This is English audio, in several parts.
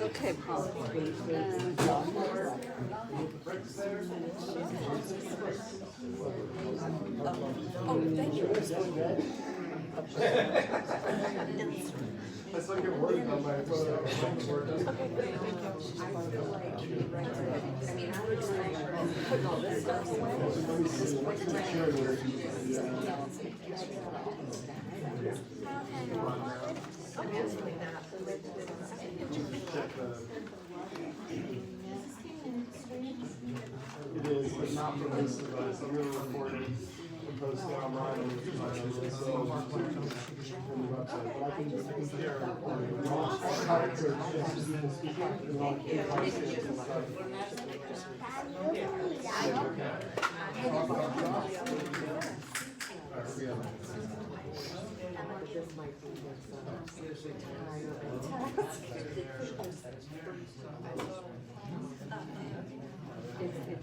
Okay, Paul. Oh, thank you. That's like a word on my photo. Putting all this stuff It is, but not from this device. I'm gonna record it and post it online on the website. But I can share a recording. We want to just use the speaker. We want to keep timestamps and stuff.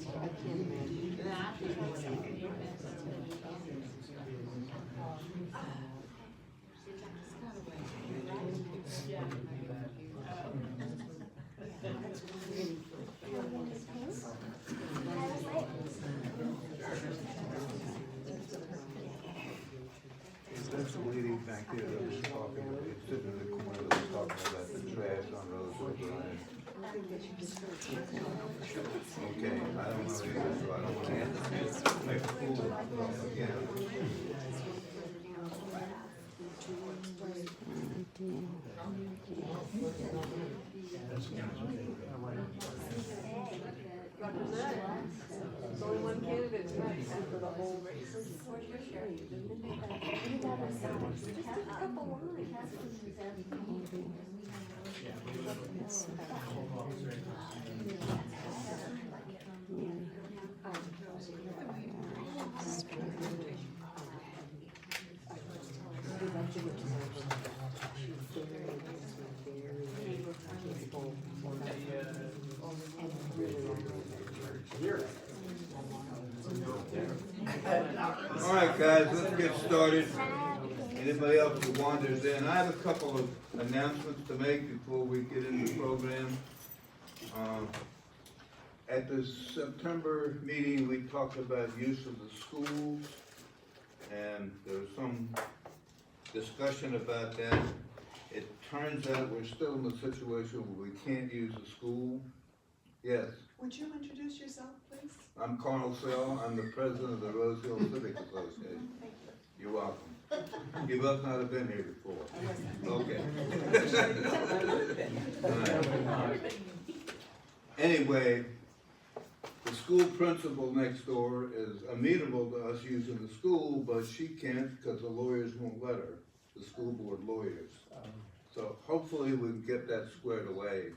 I can't imagine. That's the lady back there that was talking, it's sitting in the corner that was talking about the trash on Roosevelt Drive. Okay, I don't know either, so I don't want to make a fool of myself again. There's only one candidate tonight after the whole race. Just a couple All right, guys, let's get started. Anybody else who wanders in? I have a couple of announcements to make before we get into the program. At the September meeting, we talked about use of the schools, and there was some discussion about that. It turns out we're still in a situation where we can't use the school. Yes. Would you introduce yourself, please? I'm Carl Sell. I'm the president of the Rose Hill Civic Association. You're welcome. You must not have been here before. Okay. Right. Anyway, the school principal next door is amenable to us using the school, but she can't because the lawyers won't let her, the school board lawyers. So hopefully we can get that squared away.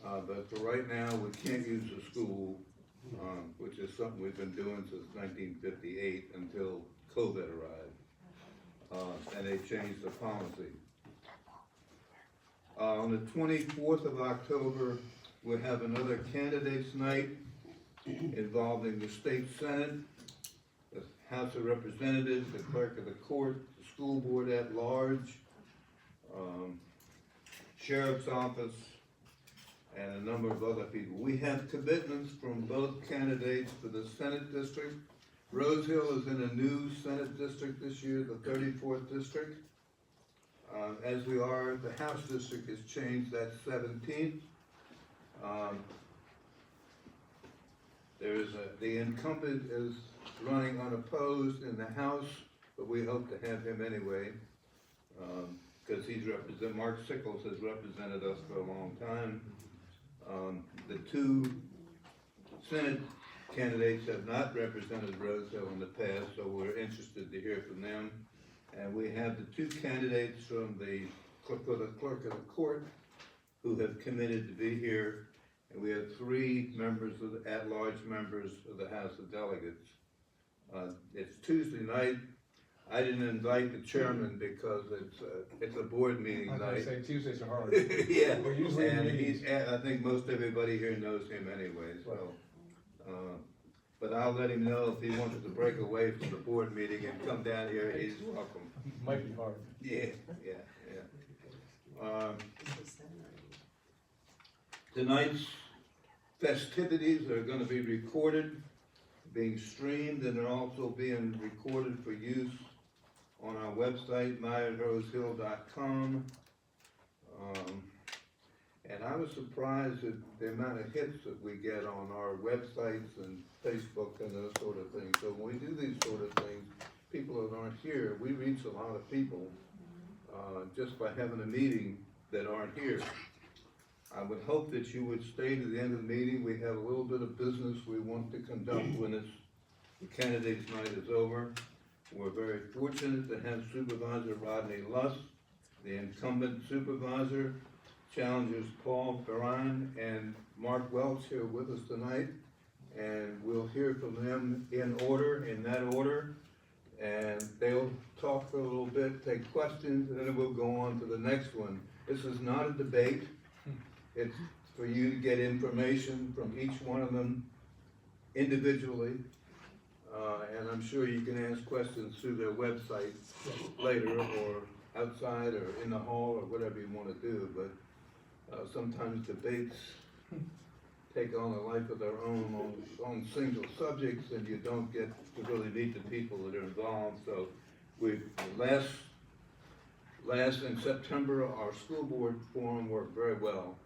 But for right now, we can't use the school, which is something we've been doing since 1958 until COVID arrived. And they changed the policy. On the 24th of October, we'll have another candidates night involving the state senate, the House of Representatives, the clerk of the court, the school board at large, sheriff's office, and a number of other people. We have commitments from both candidates for the Senate district. Rose Hill is in a new Senate district this year, the 34th district. As we are, the House district has changed, that's 17th. The incumbent is running unopposed in the House, but we hope to have him anyway, because Mark Sickles has represented us for a long time. The two Senate candidates have not represented Rose Hill in the past, so we're interested to hear from them. And we have the two candidates from the clerk of the court, who have committed to be here. And we have 3 members of the, at-large members of the House of Delegates. It's Tuesday night. I didn't invite the chairman because it's a board meeting I was night. gonna say Tuesdays are hard. Yeah, We're usually in and meetings. I think most everybody here knows him anyway, so. But I'll let him know if he wanted to break away from the board meeting and come down here, he's welcome. Might be hard. Yeah. Tonight's festivities are gonna be recorded, being streamed, and they're also being recorded for use on our website, myrosehill.com. And I was surprised at the amount of hits that we get on our websites and Facebook and those sort of things. So when we do these sort of things, people that aren't here, we reach a lot of people just by having a meeting that aren't here. I would hope that you would stay to the end of the meeting. We have a little bit of business we want to conduct when the candidates' night is over. We're very fortunate to have Supervisor Rodney Luss, the incumbent supervisor, challengers Paul Ferran and Mark Welch here with us tonight. And we'll hear from them in that order. And they'll talk for a little bit, take questions, and then we'll go on to the next one. This is not a debate. It's for you to get information from each one of them individually. And I'm sure you can ask questions through their website later or outside or in the hall or whatever you want to do. But sometimes debates take on a life of their own on single subjects, and you don't get to really meet the people that are involved. So last in September, our school board forum worked very well.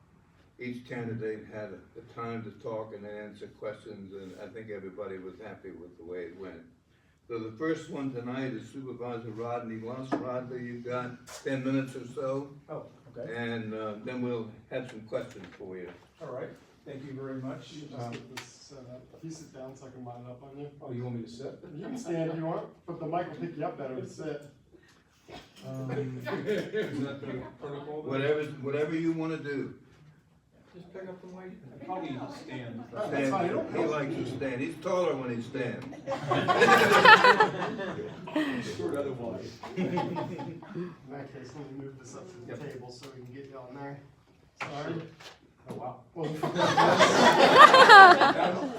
Each candidate had the time to talk and answer questions, and I think everybody was happy with the way it went. So the first one tonight is Supervisor Rodney Luss. Rodney, you've got 10 minutes or so. Oh, okay. And then we'll have some questions for you. All right. Thank you very much. You just get this set up. You sit down so I can line it up on you. Oh, you want me to sit? You can stand if you want, but the mic will pick you up better to sit. Is that the protocol? Whatever you want to do. Just pick up the mic. I'd probably stand. Oh, that's fine. He likes to stand. He's taller when he stands. Short otherwise. In that case, let me move this up to the table so we can get you on there. Sorry. Oh, wow. Well,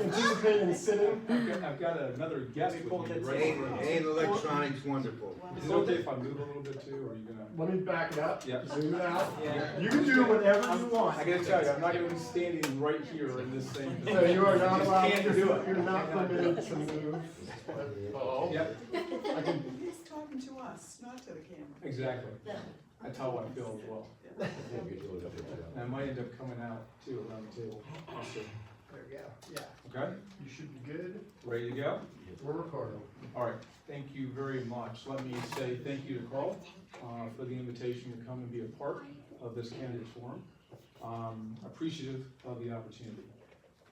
anticipating sitting. I've got another guest with me right here. Ain't electronics wonderful? Is it okay if I move a little bit too, or are you gonna? Let me back it up. Yeah. Zoom it out. Yeah. You can do whatever you want. I gotta tell you, I'm not gonna be standing right here in this same position. So you are not Just allowed, can't do it. you're not permitted to move. Oh. Yep, I can, He's talking to us, not to the camera. exactly. That's how I feel as well. And I might end up coming out too around the table. We'll see. there we go. Yeah. Okay, You should be good. ready to go? We're recording. All right, thank you very much. Let me say thank you to Carl for the invitation to come and be a part of this candidates forum. Appreciative of the opportunity.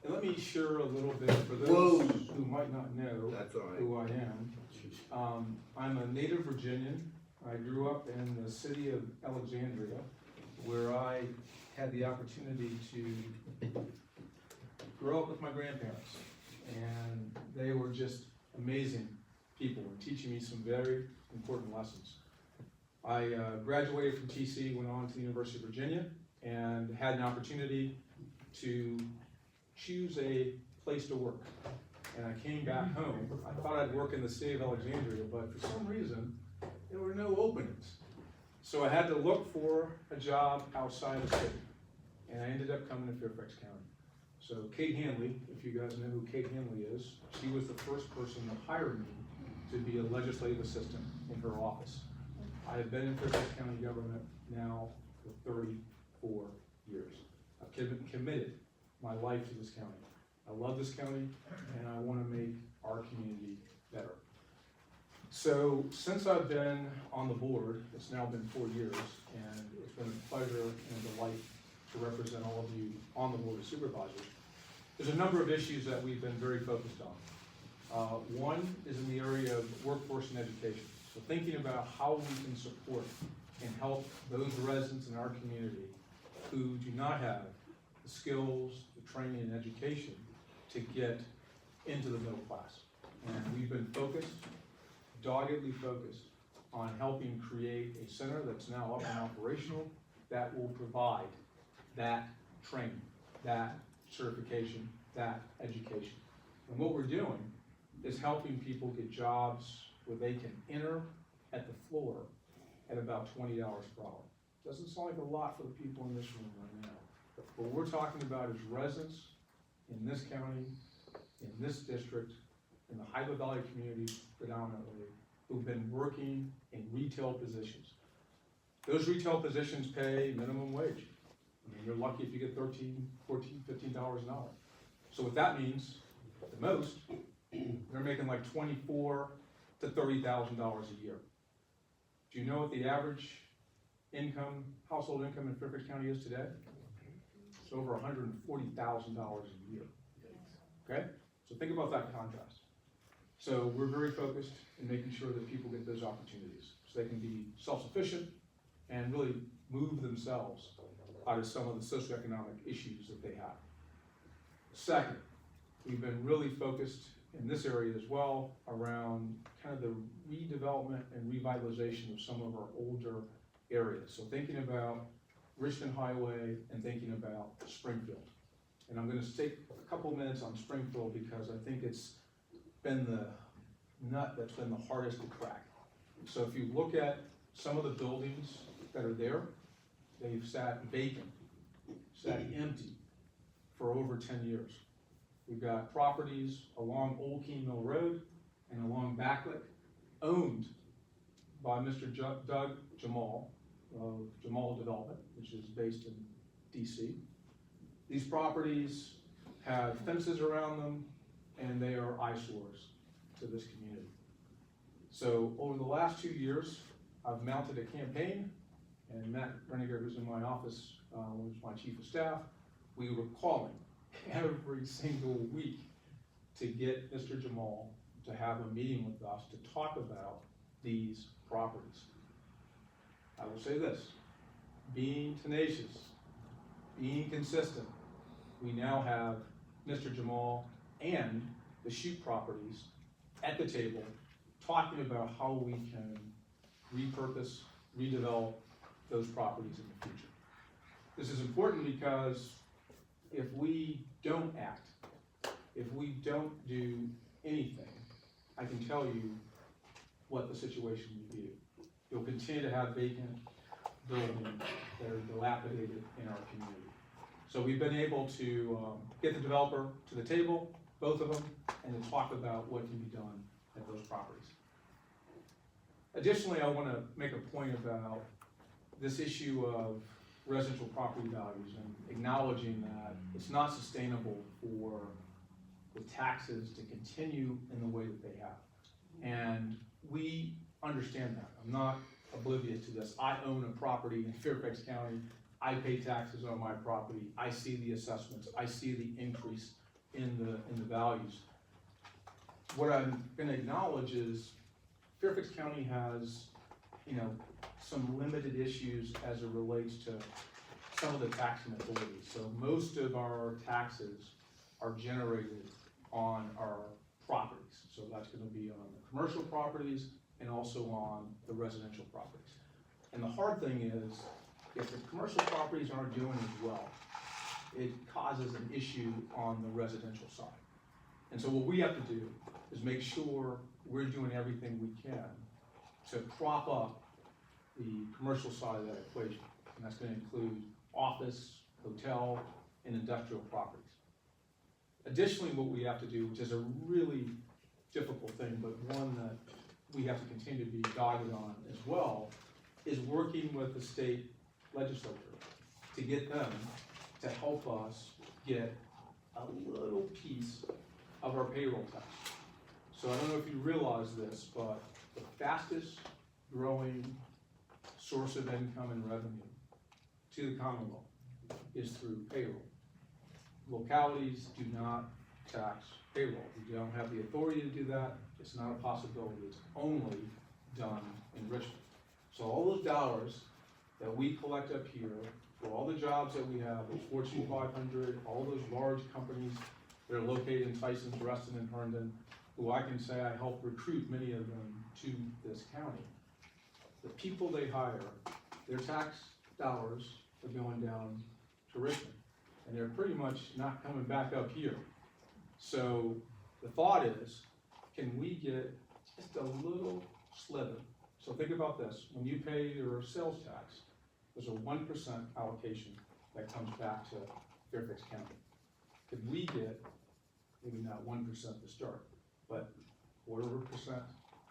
And let me share a little bit for those who might not know That's all right. who I am. I'm a native Virginian. I grew up in the city of Alexandria, where I had the opportunity to grow up with my grandparents. And they were just amazing people and teaching me some very important lessons. I graduated from TC, went on to the University of Virginia, and had an opportunity to choose a place to work. And I came back home. I thought I'd work in the city of Alexandria, but for some reason, there were no openings. So I had to look for a job outside the city. And I ended up coming to Fairfax County. So Kate Hanley, if you guys know who Kate Hanley is, she was the first person to hire me to be a legislative assistant in her office. I have been in Fairfax County government now for 34 years. I've committed my life to this county. I love this county, and I want to make our community better. So since I've been on the board, it's now been 4 years, and it's been a pleasure and a delight to represent all of you on the Board of Supervisors. There's a number of issues that we've been very focused on. One is in the area of workforce and education. So thinking about how we can support and help those residents in our community who do not have the skills, the training, and education to get into the middle class. And we've been focused, doggedly focused, on helping create a center that's now up and operational that will provide that training, that certification, that education. And what we're doing is helping people get jobs where they can enter at the floor at about $20 per hour. Doesn't sound like a lot for the people in this room right now. But what we're talking about is residents in this county, in this district, in the Hyla Valley community predominantly, who've been working in retail positions. Those retail positions pay minimum wage. I mean, you're lucky if you get $13, $14, $15 an hour. So what that means, at the most, they're making like $24,000 to $30,000 a year. Do you know what the average income, household income in Fairfax County is today? It's over $140,000 a year. Okay? So think about that contrast. So we're very focused in making sure that people get those opportunities so they can be self-sufficient and really move themselves out of some of the socioeconomic issues that they have. Second, we've been really focused in this area as well around kind of the redevelopment and revitalization of some of our older areas. So thinking about Richmond Highway and thinking about Springfield. And I'm going to take a couple minutes on Springfield because I think it's been the nut that's been the hardest to crack. So if you look at some of the buildings that are there, they've sat vacant, sat empty for over 10 years. We've got properties along Old King Mill Road and along Backlick owned by Mr. Doug Jamal of Jamal Development, which is based in DC. These properties have fences around them and they are eyesores to this community. So over the last 2 years, I've mounted a campaign, and Matt Reniger, who's in my office, was my chief of staff. We were calling every single week to get Mr. Jamal to have a meeting with us to talk about these properties. I will say this, being tenacious, being consistent, we now have Mr. Jamal and the Shoot properties at the table talking about how we can repurpose, redevelop those properties in the future. This is important because if we don't act, if we don't do anything, I can tell you what the situation will be. You'll continue to have vacant buildings that are dilapidated in our community. So we've been able to get the developer to the table, both of them, and to talk about what can be done at those properties. Additionally, I want to make a point about this issue of residential property values and acknowledging that it's not sustainable for the taxes to continue in the way that they have. And we understand that. I'm not oblivious to this. I own a property in Fairfax County. I pay taxes on my property. I see the assessments. I see the increase in the values. What I'm going to acknowledge is Fairfax County has, some limited issues as it relates to some of the taxing authorities. So most of our taxes are generated on our properties. So that's going to be on the commercial properties and also on the residential properties. And the hard thing is, if the commercial properties aren't doing as well, it causes an issue on the residential side. And so what we have to do is make sure we're doing everything we can to prop up the commercial side of that equation. And that's going to include office, hotel, and industrial properties. Additionally, what we have to do, which is a really difficult thing, but one that we have to continue to be dogged on as well, is working with the state legislature to get them to help us get a little piece of our payroll tax. So I don't know if you realize this, but the fastest growing source of income and revenue to the Commonwealth is through payroll. Localities do not tax payroll. We don't have the authority to do that. It's not a possibility. It's only done in Richmond. So all those dollars that we collect up here for all the jobs that we have, those Fortune 500, all those large companies that are located in Tysons, Reston, and Herndon, who I can say I helped recruit many of them to this county. The people they hire, their tax dollars are going down to Richmond, and they're pretty much not coming back up here. So the thought is, can we get just a little sliver? So think about this, when you pay your sales tax, there's a 1% allocation that comes back to Fairfax County. Could we get, maybe not 1% to start, but 0.25%,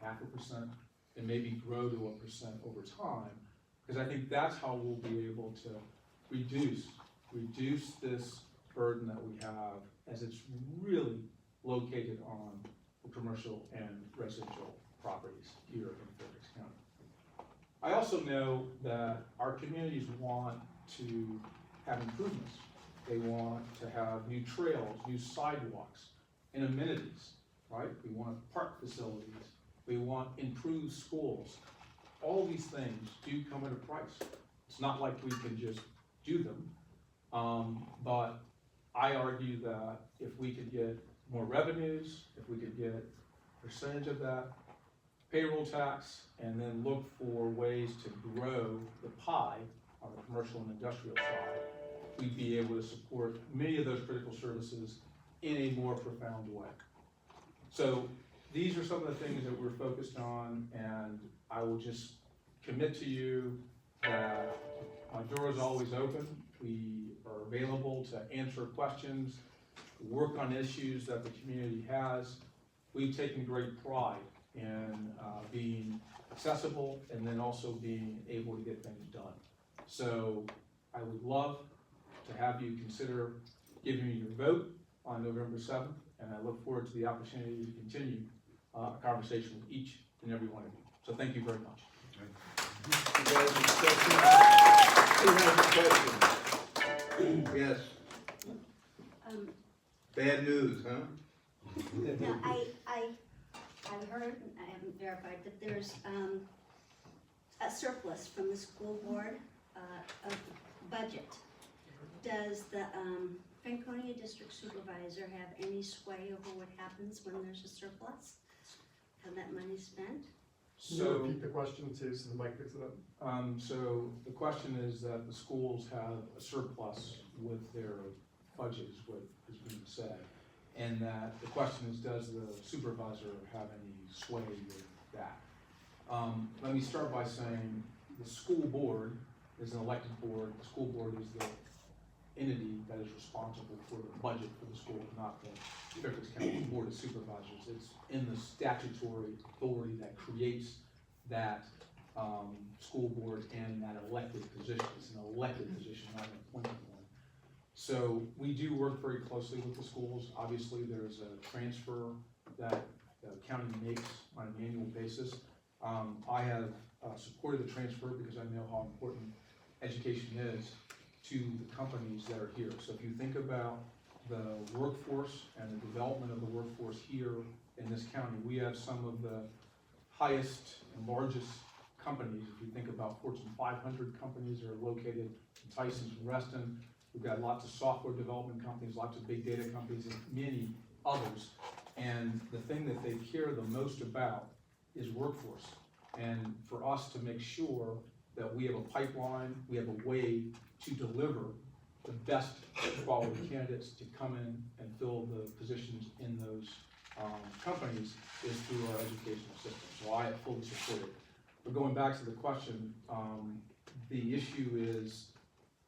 0.5%, and maybe grow to 1% over time? Because I think that's how we'll be able to reduce this burden that we have, as it's really located on the commercial and residential properties here in Fairfax County. I also know that our communities want to have improvements. They want to have new trails, new sidewalks, and amenities, right? We want park facilities. We want improved schools. All these things do come at a price. It's not like we can just do them, but I argue that if we could get more revenues, if we could get a percentage of that payroll tax, and then look for ways to grow the pie on the commercial and industrial side, we'd be able to support many of those critical services in a more profound way. So these are some of the things that we're focused on, and I will just commit to you that my door is always open. We are available to answer questions, work on issues that the community has. We've taken great pride in being accessible and then also being able to get things done. So I would love to have you consider giving me your vote on November 7th, and I look forward to the opportunity to continue a conversation with each and every one of you. So thank you very much. You guys have questions? Yes. Bad news, huh? No, I've heard, and I haven't verified, that there's a surplus from the school board of budget. Does the Franconia District Supervisor have any sway over what happens when there's a surplus? How that money's spent? Can you repeat the question too, so the mic picks it up? So the question is that the schools have a surplus with their budget, is what is being said. And that the question is, does the supervisor have any sway with that? Let me start by saying the school board is an elected board. The school board is the entity that is responsible for the budget for the school, not the Fairfax County Board of Supervisors. It's in the statutory authority that creates that school board and that elected position. It's an elected position, not an appointed one. So we do work very closely with the schools. Obviously, there's a transfer that the county makes on an annual basis. I have supported the transfer because I know how important education is to the companies that are here. So if you think about the workforce and the development of the workforce here in this county, we have some of the highest and largest companies. If you think about Fortune 500 companies that are located in Tysons and Reston, we've got lots of software development companies, lots of big data companies, and many others. And the thing that they care the most about is workforce. And for us to make sure that we have a pipeline, we have a way to deliver the best quality candidates to come in and fill the positions in those companies is through our educational system. So I fully support it. But going back to the question, the issue is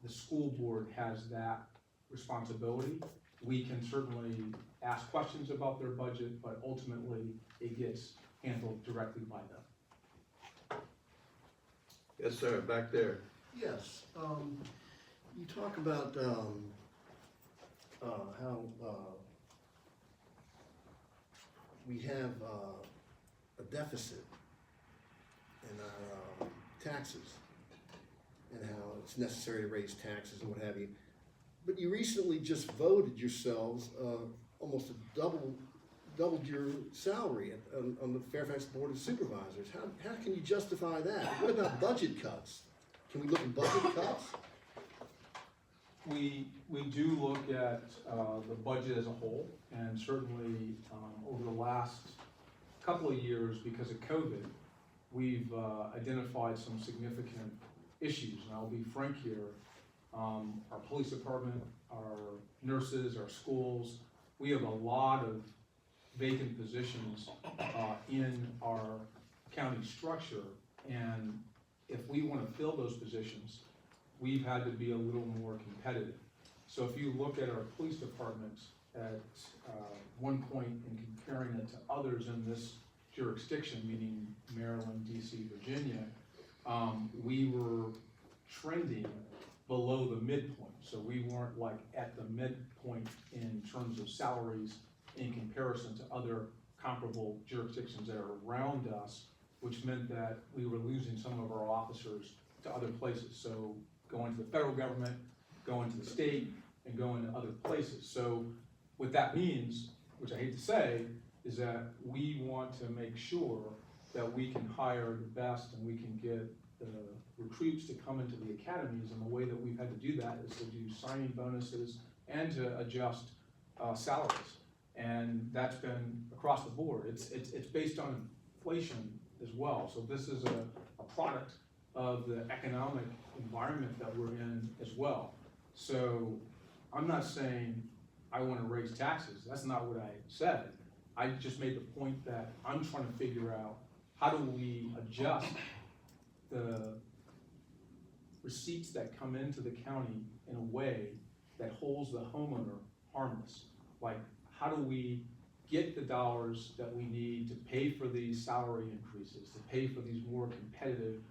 the school board has that responsibility. We can certainly ask questions about their budget, but ultimately it gets handled directly by them. Yes, sir, back there. Yes, you talk about how we have a deficit in our taxes and how it's necessary to raise taxes and what have you. But you recently just voted yourselves almost doubled your salary on the Fairfax Board of Supervisors. How can you justify that? What about budget cuts? Can we look at budget cuts? we do look at, the budget as a whole, and certainly, over the last couple of years, because of COVID, we've, identified some significant issues, and I'll be frank here. Our police department, our nurses, our schools, we have a lot of vacant positions, in our county structure, and if we wanna fill those positions, we've had to be a little more competitive. So if you look at our police department at, one point in comparing it to others in this jurisdiction, meaning Maryland, DC, Virginia, we were trending below the midpoint. So we weren't like at the midpoint in terms of salaries in comparison to other comparable jurisdictions that are around us, which meant that we were losing some of our officers to other places. So going to the federal government, going to the state, and going to other places. So what that means, which I hate to say, is that we want to make sure that we can hire the best and we can get the recruits to come into the academies, and the way that we've had to do that is to do signing bonuses and to adjust salaries. And that's been across the board. It's based on inflation as well. So this is a product of the economic environment that we're in as well. So I'm not saying I want to raise taxes. That's not what I said. I just made the point that I'm trying to figure out how do we adjust the receipts that come into the county in a way that holds the homeowner harmless. Like, how do we get the dollars that we need to pay for these salary increases, to pay for these more competitive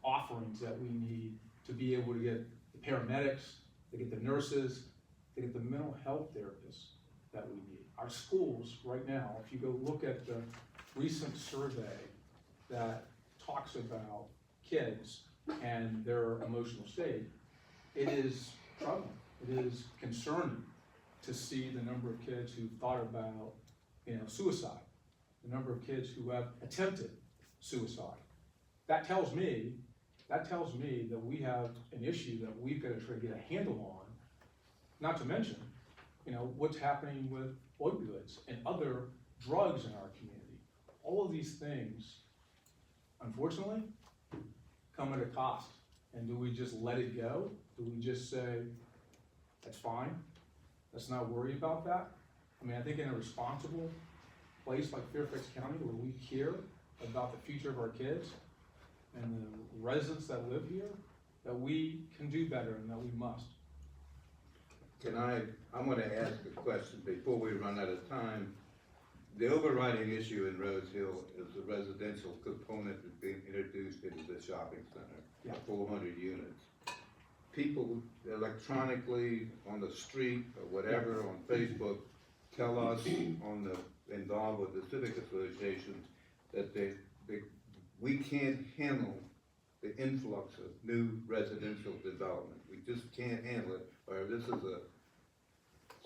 offerings that we need to be able to get the paramedics, to get the nurses, to get the mental health therapists that we need. Our schools right now, if you go look at the recent survey that talks about kids and their emotional state, it is troubling. It is concerning to see the number of kids who thought about, suicide, the number of kids who have attempted suicide. That tells me that we have an issue that we've got to try to get a handle on, not to mention, what's happening with opioids and other drugs in our community. All of these things, unfortunately, come at a cost. And do we just let it go? Do we just say, that's fine, let's not worry about that? I mean, I think in a responsible place like Fairfax County, where we care about the future of our kids and the residents that live here, that we can do better and that we must. I'm gonna ask a question before we run out of time. The overriding issue in Rose Hill is the residential component that's being introduced into the shopping center. Yeah. 400 units. People electronically on the street or whatever on Facebook tell us involved with the civic associations that we can't handle the influx of new residential development. We just can't handle it. Or this is a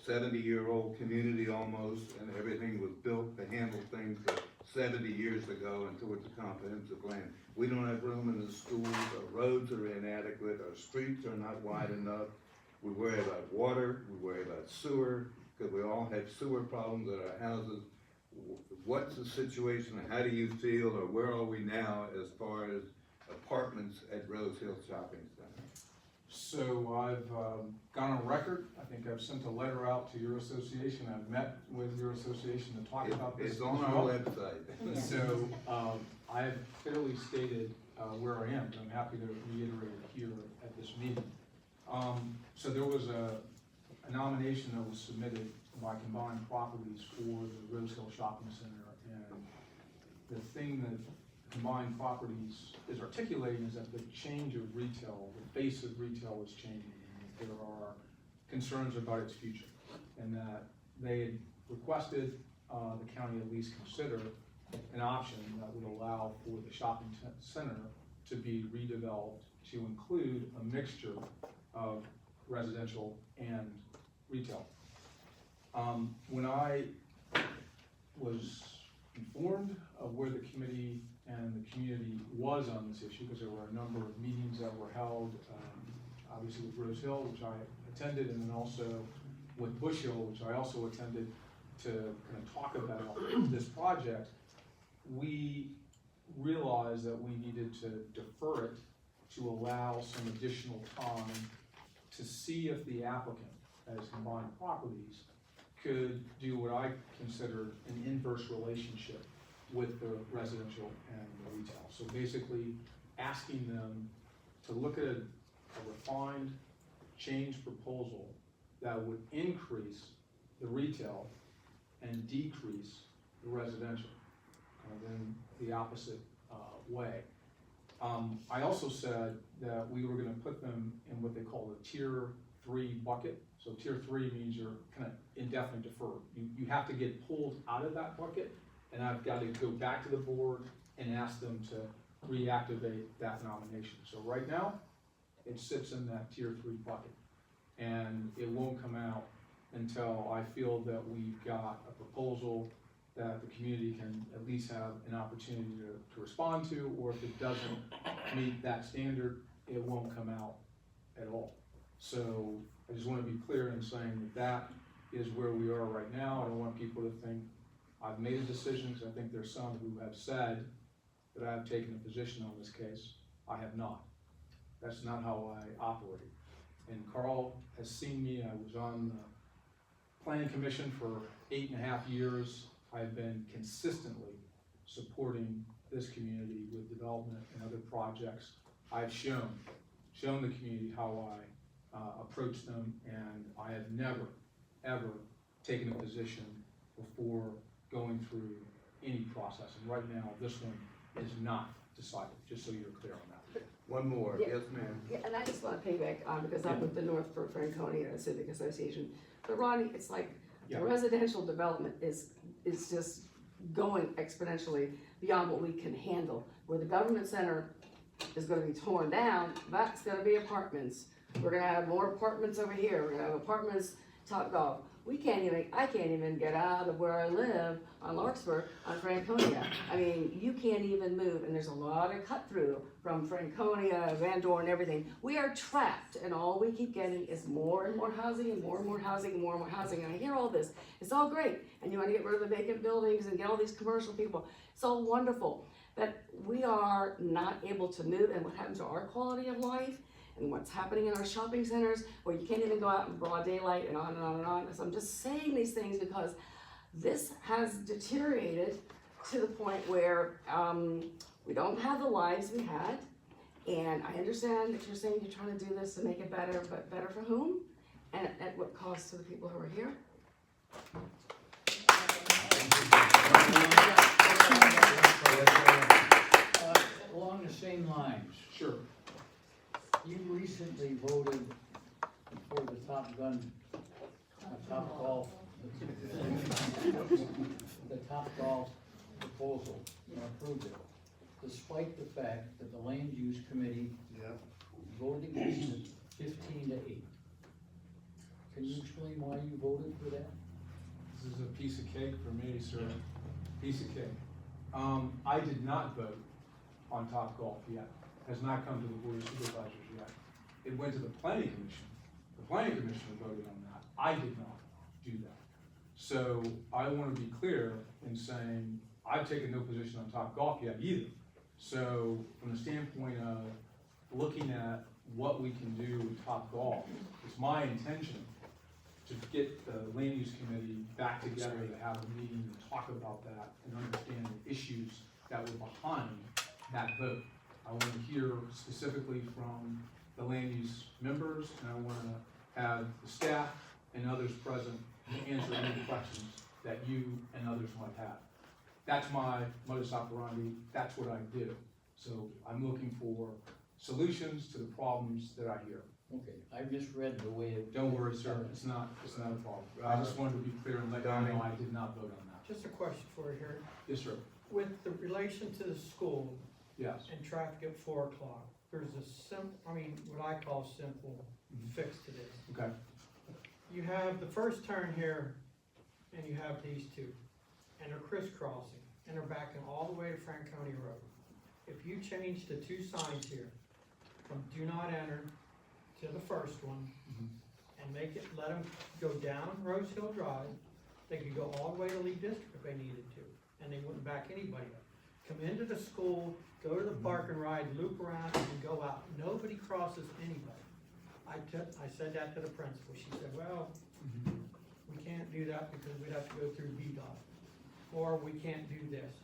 70-year-old community almost, and everything was built to handle things that 70 years ago and towards a comprehensive plan. We don't have room in the schools, our roads are inadequate, our streets are not wide enough. We worry about water, we worry about sewer, because we all have sewer problems at our houses. What's the situation, how do you feel, or where are we now as far as apartments at Rose Hill Shopping Center? So I've gone on record. I think I've sent a letter out to your association. I've met with your association to talk about this. It's on our website. So I've clearly stated where I am, and I'm happy to reiterate it here at this meeting. So there was a nomination that was submitted by Combined Properties for the Rose Hill Shopping Center, and the thing that Combined Properties is articulating is that the change of retail, the face of retail is changing. There are concerns about its future, and that they had requested the county at least consider an option that would allow for the shopping center to be redeveloped to include a mixture of residential and retail. When I was informed of where the committee and the community was on this issue, because there were a number of meetings that were held, obviously with Rose Hill, which I attended, and then also with Bush Hill, which I also attended, to kind of talk about this project, we realized that we needed to defer it to allow some additional time to see if the applicant, as combined properties, could do what I consider an inverse relationship with the residential and the retail. So basically, asking them to look at a refined change proposal that would increase the retail and decrease the residential, kind of in the opposite way. I also said that we were gonna put them in what they call the tier 3 bucket. So tier 3 means you're kind of indefinitely deferred. You have to get pulled out of that bucket, and I've got to go back to the board and ask them to reactivate that nomination. So right now, it sits in that tier 3 bucket, and it won't come out until I feel that we've got a proposal that the community can at least have an opportunity to respond to, or if it doesn't meet that standard, it won't come out at all. So I just want to be clear in saying that that is where we are right now. I don't want people to think I've made a decision, because I think there's some who have said that I have taken a position on this case. I have not. That's not how I operate. And Carl has seen me. I was on the Planning Commission for 8.5 years. I've been consistently supporting this community with development and other projects. I've shown the community how I approach them, and I have never, ever taken a position before going through any process. And right now, this one is not decided, just so you're clear on that. One more, Yeah. yes, ma'am. Yeah, and I just want to piggyback on, because I'm with the North Franconia Civic Association. But Ronnie, it's like, Yeah. the residential development is just going exponentially beyond what we can handle. Where the government center is gonna be torn down, that's gonna be apartments. We're gonna have more apartments over here, we're gonna have apartments, Topgolf. I can't even get out of where I live on Larkspur, on Franconia. I mean, you can't even move, and there's a lot of cut through from Franconia, Van Dorn, everything. We are trapped, and all we keep getting is more and more housing, and more and more housing, and more and more housing. And I hear all this, it's all great, and you wanna get rid of the vacant buildings and get all these commercial people. It's all wonderful, but we are not able to move, and what happens to our quality of life? And what's happening in our shopping centers, where you can't even go out in broad daylight, and on and on and on. So I'm just saying these things because this has deteriorated to the point where we don't have the lives we had. And I understand that you're saying you're trying to do this to make it better, but better for whom? And at what cost to the people who are here? Along the same lines, Sure. you recently voted for the Top Gun, Top Golf, the Top Golf proposal, and approved it, despite the fact that the Land Use Committee voted against it 15-8. Can you explain why you voted for that? This is a piece of cake for me, sir. Piece of cake. I did not vote on Topgolf yet. Has not come to the Board of Supervisors yet. It went to the Planning Commission. The Planning Commission voted on that. I did not do that. So I want to be clear in saying I've taken no position on Topgolf yet either. So from the standpoint of looking at what we can do with Topgolf, it's my intention to get the Land Use Committee back together to have a meeting and talk about that and understand the issues that were behind that vote. I want to hear specifically from the land use members, and I want to have the staff and others present to answer any questions that you and others might have. That's my modus operandi, that's what I do. So I'm looking for solutions to the problems that I hear. Okay, I misread the way it. Don't worry, sir, it's not a problem. I just wanted to be clear and let you know I did not vote on that. Just a question for you here. Yes, sir. With the relation to the school Yes. and traffic at 4 o'clock, there's a what I call simple fix to this. Okay. You have the first turn here, and you have these two, and they're crisscrossing, and they're backing all the way to Franconia Road. If you change the two signs here, from do not enter to the first one, and make it, let them go down Rose Hill Drive. They could go all the way to Lee District if they needed to, and they wouldn't back anybody up. Come into the school, go to the park and ride, loop around, and go out. Nobody crosses anybody. I said that to the principal. She said, well, we can't do that because we'd have to go through VDOT, or we can't do this.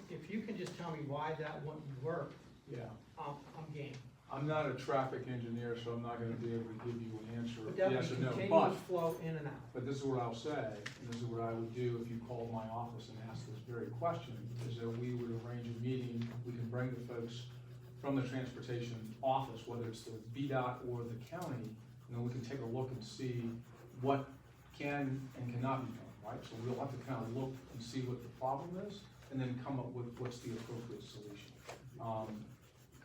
If you can just tell me why that wouldn't work, Yeah. I'm game. I'm not a traffic engineer, so I'm not gonna be able to give you an answer, But that yes or would no, continuous flow in and out. But this is what I'll say, and this is what I would do if you called my office and asked this very question, is that we would arrange a meeting, we can bring the folks from the transportation office, whether it's the VDOT or the county, and then we can take a look and see what can and cannot be done, right? So we'll have to kind of look and see what the problem is, and then come up with what's the appropriate solution.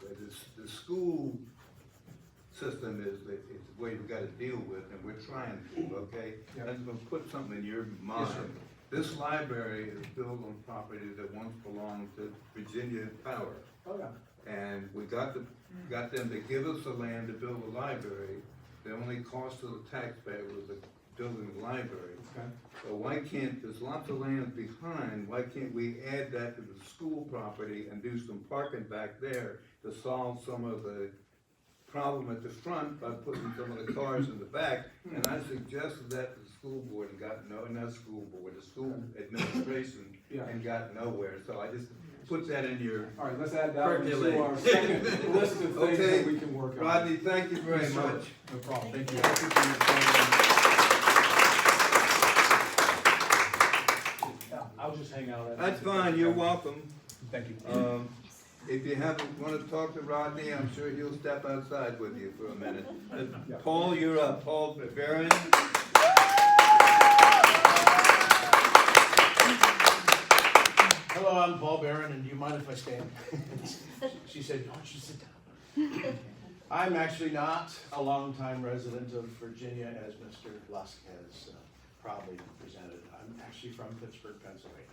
But the school system is the way we gotta deal with, and we're trying to, okay? Yeah. I'm gonna put something in your mind. Yes, sir. This library is built on property that once belonged to Virginia Power. Oh, yeah. And we got them to give us the land to build a library. The only cost to the taxpayer was the building the library. Okay. So why can't, there's lots of land behind, why can't we add that to the school property and do some parking back there to solve some of the problem at the front by putting some of the cars in the back? And I suggested that to the school board and got not school board, the school administration, Yeah. and got nowhere. So I just put that in your, All right, let's add that one to Percolate. our second list of things Okay. that we can work on. Rodney, thank you very Yes, sir. much. No problem, thank you. I'll just hang out. That's fine, you're welcome. Thank you. If you want to talk to Rodney, I'm sure he'll step outside with you for a minute. Yeah. Paul, you're up. Paul Barron. Hello, I'm Paul Barron, and do you mind if I stand? She said, "Why don't you sit down?" I'm actually not a longtime resident of Virginia, as Mr. Lusk has proudly presented. I'm actually from Pittsburgh, Pennsylvania.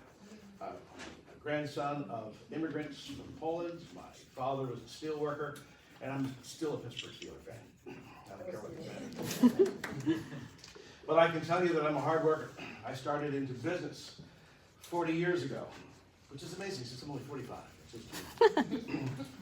I'm a grandson of immigrants from Poland. My father was a steel worker, and I'm still a Pittsburgh Steelers fan. I don't care what you say. But I can tell you that I'm a hard worker. I started into business 40 years ago, which is amazing since I'm only 45.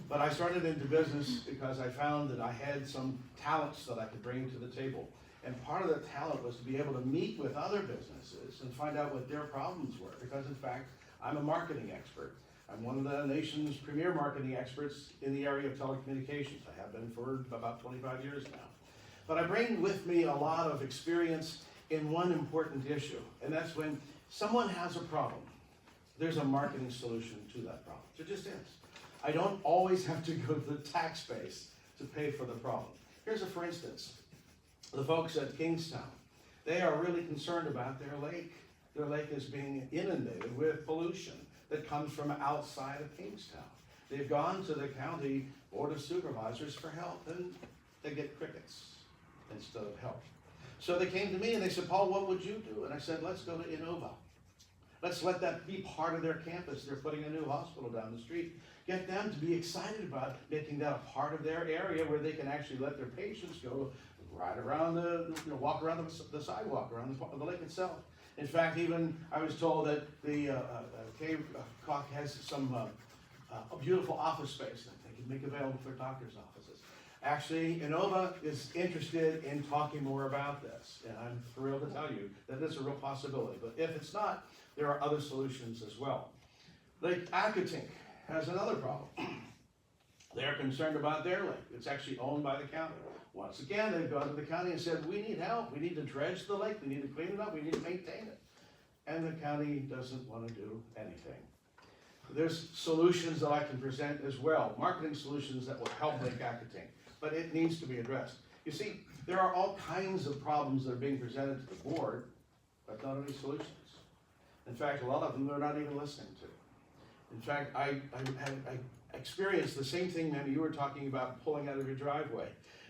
But I started into business because I found that I had some talents that I could bring to the table. And part of that talent was to be able to meet with other businesses and find out what their problems were. Because in fact, I'm a marketing expert. I'm one of the nation's premier marketing experts in the area of telecommunications. I have been for about 25 years now. But I bring with me a lot of experience in one important issue, and that's when someone has a problem, there's a marketing solution to that problem. There just is. I don't always have to go to the tax base to pay for the problem. Here's a for instance. The folks at Kingstown, they are really concerned about their lake. Their lake is being inundated with pollution that comes from outside of Kingstown. They've gone to the county board of supervisors for help, and they get crickets instead of help. So they came to me and they said, "Paul, what would you do?" And I said, "Let's go to Innova. Let's let that be part of their campus. They're putting a new hospital down the street. Get them to be excited about making that a part of their area where they can actually let their patients go right around walk around the sidewalk, around the lake itself." In fact, even I was told that the Cave Cock has some a beautiful office space that they can make available for doctors' offices. Actually, Innova is interested in talking more about this, and I'm thrilled to tell you that it's a real possibility. But if it's not, there are other solutions as well. Lake Accotink has another problem. They're concerned about their lake. It's actually owned by the county. Once again, they've gone to the county and said, "We need help. We need to dredge the lake. We need to clean it up. We need to maintain it." And the county doesn't want to do anything. There's solutions that I can present as well, marketing solutions that will help Lake Accotink, but it needs to be addressed. You see, there are all kinds of problems that are being presented to the board, but not any solutions. In fact, a lot of them they're not even listening to. In fact, I experienced the same thing, man, you were talking about pulling out of your driveway.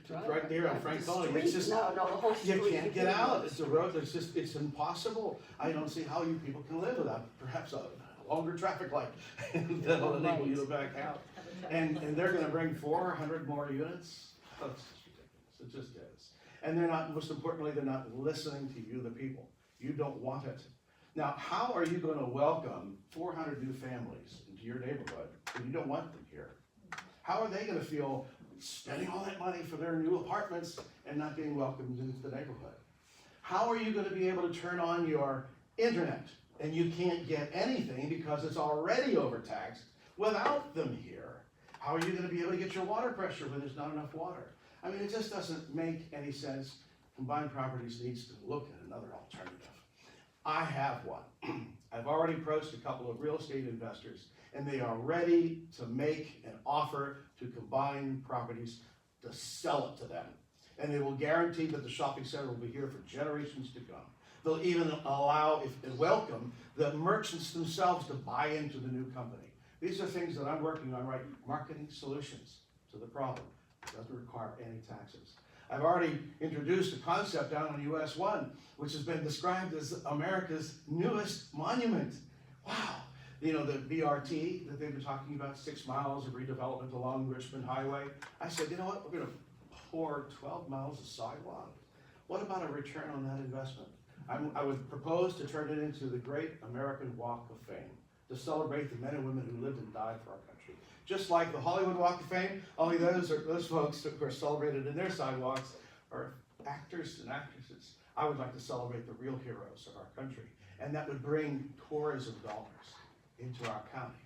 Right there on Frank Colony, it's just, the whole street. you can't get out, it's a road, it's impossible. I don't see how you people can live without perhaps a longer traffic light that'll enable you to back out. And they're gonna bring 400 more units? Oh, it's just ridiculous, it just is. And they're not, most importantly, they're not listening to you, the people. You don't want it. Now, how are you gonna welcome 400 new families into your neighborhood when you don't want them here? How are they gonna feel spending all that money for their new apartments and not being welcomed into the neighborhood? How are you gonna be able to turn on your internet and you can't get anything because it's already overtaxed without them here? How are you gonna be able to get your water pressure when there's not enough water? I mean, it just doesn't make any sense. Combined Properties needs to look at another alternative. I have one. I've already approached a couple of real estate investors, and they are ready to make an offer to Combined Properties to sell it to them. And they will guarantee that the shopping center will be here for generations to come. They'll even allow and welcome the merchants themselves to buy into the new company. These are things that I'm working on, right? Marketing solutions to the problem. It doesn't require any taxes. I've already introduced a concept down on US 1, which has been described as America's newest monument. Wow. You know, the BRT that they've been talking about, 6 miles of redevelopment along Richmond Highway. I said, you know what, we're gonna pour 12 miles of sidewalk. What about a return on that investment? I would propose to turn it into the Great American Walk of Fame, to celebrate the men and women who lived and died for our country. Just like the Hollywood Walk of Fame, only those folks who are celebrated in their sidewalks are actors and actresses. I would like to celebrate the real heroes of our country, and that would bring tourism dollars into our county.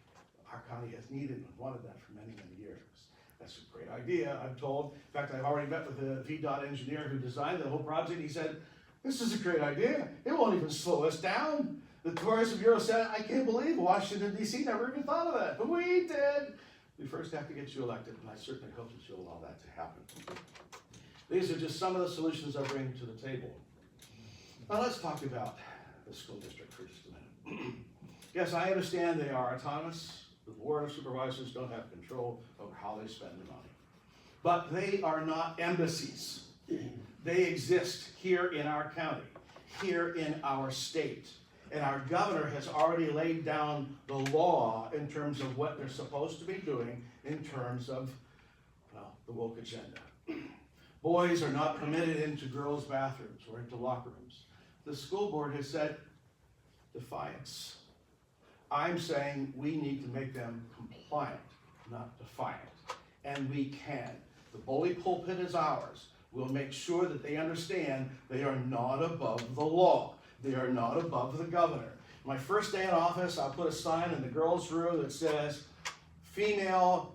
Our county has needed and wanted that for many, many years. That's a great idea, I'm told. In fact, I've already met with the VDOT engineer who designed the whole project. He said, this is a great idea. It won't even slow us down. The Tourism Bureau said, I can't believe Washington, D.C. never even thought of that, but we did. We first have to get you elected, and I certainly hope that you'll allow that to happen. These are just some of the solutions I bring to the table. Now let's talk about the school district for just a minute. Yes, I understand they are autonomous. The Board of Supervisors don't have control over how they spend the money. But they are not embassies. They exist here in our county, here in our state. And our governor has already laid down the law in terms of what they're supposed to be doing in terms of, well, the woke agenda. Boys are not permitted into girls' bathrooms or into locker rooms. The school board has said, defiance. I'm saying we need to make them compliant, not defiant. And we can. The bully pulpit is ours. We'll make sure that they understand they are not above the law. They are not above the governor. My first day in office, I'll put a sign in the girls' room that says,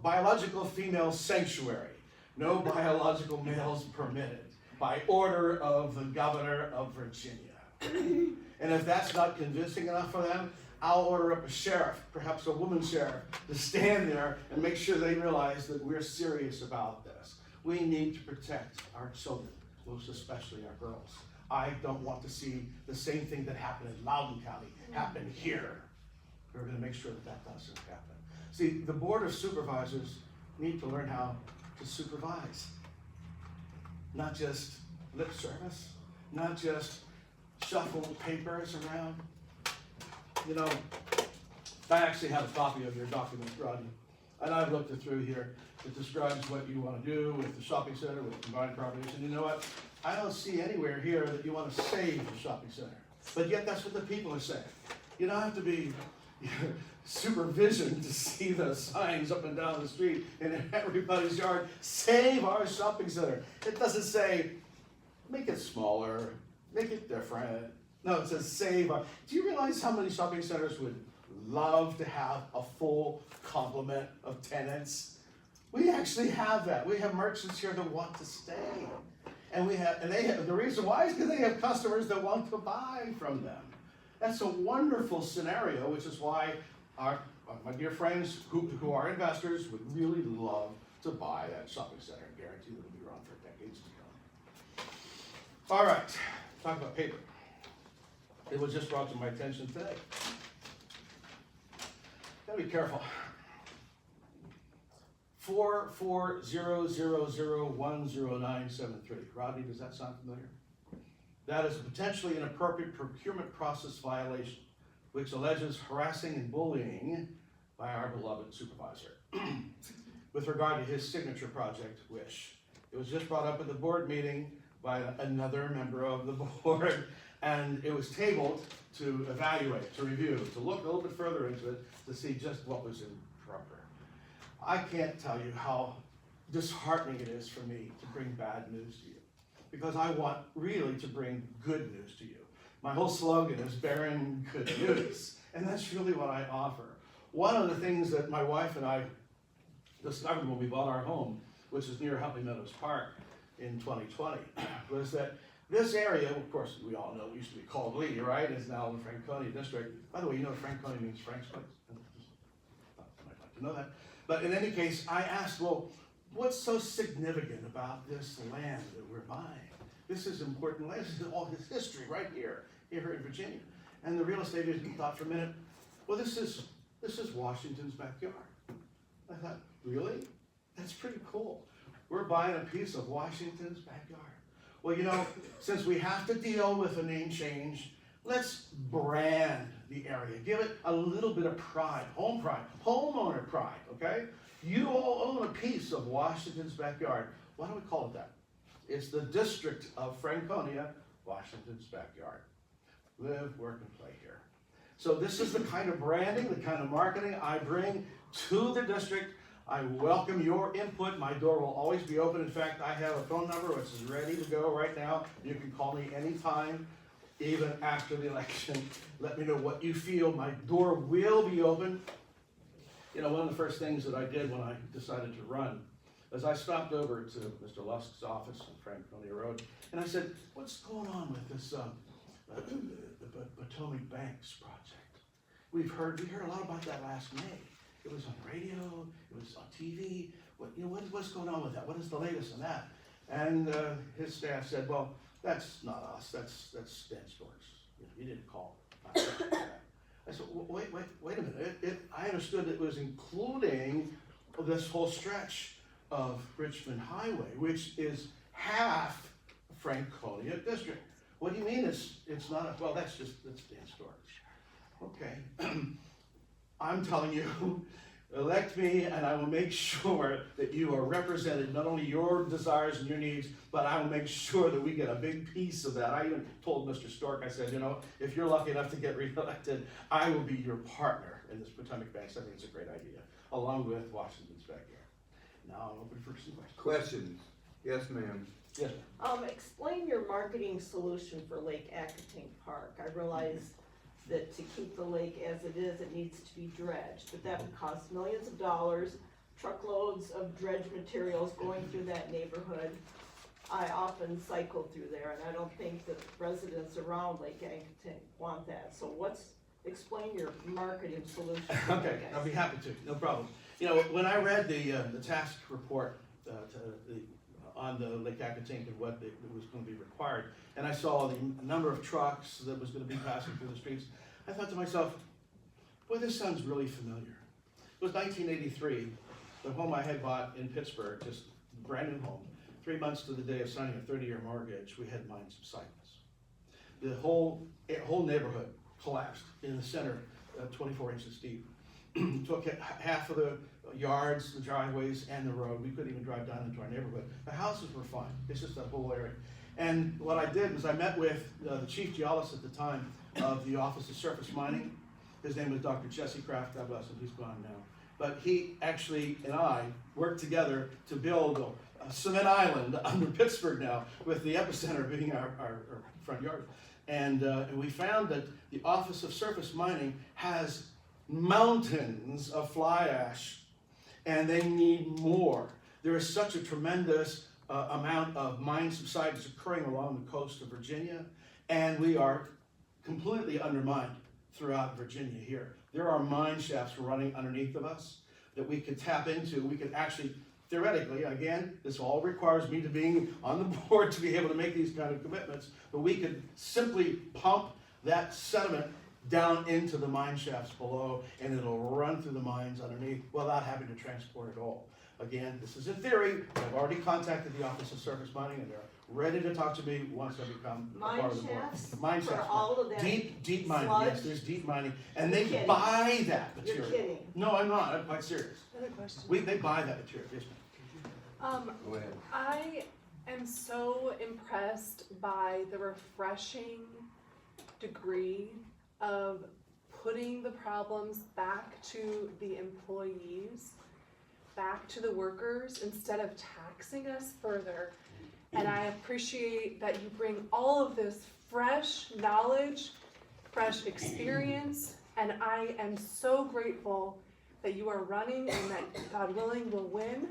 biological female sanctuary. No biological males permitted. By order of the governor of Virginia. And if that's not convincing enough for them, I'll order up a sheriff, perhaps a woman sheriff, to stand there and make sure they realize that we're serious about this. We need to protect our children, most especially our girls. I don't want to see the same thing that happened in Loudoun County happen here. We're going to make sure that that doesn't happen. See, the Board of Supervisors need to learn how to supervise. Not just lip service, not just shuffle papers around. You know, I actually have a copy of your document, Rodney, and I've looked it through here. It describes what you want to do with the shopping center, with Combined Properties, and you know what? I don't see anywhere here that you want to save the shopping center, but yet that's what the people are saying. You don't have to be supervision to see the signs up and down the street in everybody's yard, save our shopping center. It doesn't say, make it smaller, make it different. No, it says save our. Do you realize how many shopping centers would love to have a full complement of tenants? We actually have that. We have merchants here that want to stay. And the reason why is because they have customers that want to buy from them. That's a wonderful scenario, which is why my dear friends who are investors would really love to buy that shopping center and guarantee that it'll be around for decades to come. All right, talk about paper. It was just brought to my attention today. Gotta be careful. 44000100973. Rodney, does that sound familiar? That is potentially an appropriate procurement process violation, which alleges harassing and bullying by our beloved supervisor with regard to his signature project, Wish. It was just brought up at the board meeting by another member of the board, and it was tabled to evaluate, to review, to look a little bit further into it, to see just what was improper. I can't tell you how disheartening it is for me to bring bad news to you, because I want really to bring good news to you. My whole slogan is bearing good news, and that's really what I offer. One of the things that my wife and I discovered when we bought our home, which is near Huntley Meadows Park in 2020, was that this area, of course, we all know it used to be called Lee, right? It's now the Franconia district. By the way, you know Franconia means Frank's place? You might like to know that. But in any case, I asked, well, what's so significant about this land that we're buying? This is important land. This is all his history right here in Virginia. And the real estate agent thought for a minute, well, this is Washington's backyard. I thought, really? That's pretty cool. We're buying a piece of Washington's backyard. Well, you know, since we have to deal with a name change, let's brand the area. Give it a little bit of pride, homeowner pride, okay? You all own a piece of Washington's backyard. Why don't we call it that? It's the district of Franconia, Washington's backyard. Live, work, and play here. So this is the kind of branding, the kind of marketing I bring to the district. I welcome your input. My door will always be open. In fact, I have a phone number which is ready to go right now. You can call me anytime, even after the election. Let me know what you feel. My door will be open. You know, one of the first things that I did when I decided to run is I stopped over to Mr. Lusk's office on Franconia Road, and I said, what's going on with this the Potomac Banks project? We heard a lot about that last May. It was on radio, it was on TV. What's going on with that? What is the latest on that? And his staff said, well, that's not us, that's Stan Stork's. You didn't call. I said, wait a minute. I understood it was including this whole stretch of Richmond Highway, which is half Franconia district. What do you mean it's not well, that's Stan Stork's. Okay. I'm telling you, elect me and I will make sure that you are represented, not only your desires and your needs, but I will make sure that we get a big piece of that. I even told Mr. Stork, I said, you know, if you're lucky enough to get reelected, I will be your partner in this Potomac Banks. I think it's a great idea, along with Washington's backyard. Now I'm open for some questions. Questions? Yes, ma'am. Yes, ma'am. Explain your marketing solution for Lake Acatink Park. I realize that to keep the lake as it is, it needs to be dredged, but that would cost millions of dollars, truckloads of dredge materials going through that neighborhood. I often cycle through there, and I don't think that residents around Lake Acatink want that. So explain your marketing solution. Okay, I'll be happy to, no problem. You know, when I read the task report on the Lake Acatink and what was going to be required, and I saw the number of trucks that was going to be passing through the streets, I thought to myself, boy, this sounds really familiar. It was 1983, the home I had bought in Pittsburgh, just a brand new home. 3 months to the day of signing a 30-year mortgage, we had mine subsidence. The whole neighborhood collapsed in the center, 24 inches deep. Took half of the yards, the driveways, and the road. We couldn't even drive down into our neighborhood. The houses were fine. It's just that whole area. And what I did was I met with the chief geologist at the time of the Office of Surface Mining. His name was Dr. Jesse Kraft, God bless him, he's gone now. But he actually and I worked together to build a cement island under Pittsburgh now, with the epicenter being our front yard. And we found that the Office of Surface Mining has mountains of fly ash, and they need more. There is such a tremendous amount of mine subsidence occurring along the coast of Virginia, and we are completely undermined throughout Virginia here. There are mine shafts running underneath of us that we could tap into. We could actually, theoretically, again, this all requires me to being on the board to be able to make these kind of commitments, but we could simply pump that sediment down into the mine shafts below, and it'll run through the mines underneath without having to transport it all. Again, this is in theory. I've already contacted the Office of Surface Mining, and they're ready to talk to me once I become a part of the board. Mine shafts. For all of that deep mining. sludge? Yes, there's deep mining, and You're they kidding. buy that material. You're kidding. No, I'm not. I'm quite serious. Another question. They buy that material. Yes, ma'am. Go ahead. I am so impressed by the refreshing degree of putting the problems back to the employees, back to the workers, instead of taxing us further. And I appreciate that you bring all of this fresh knowledge, fresh experience, and I am so grateful that you are running and that, God willing, will win.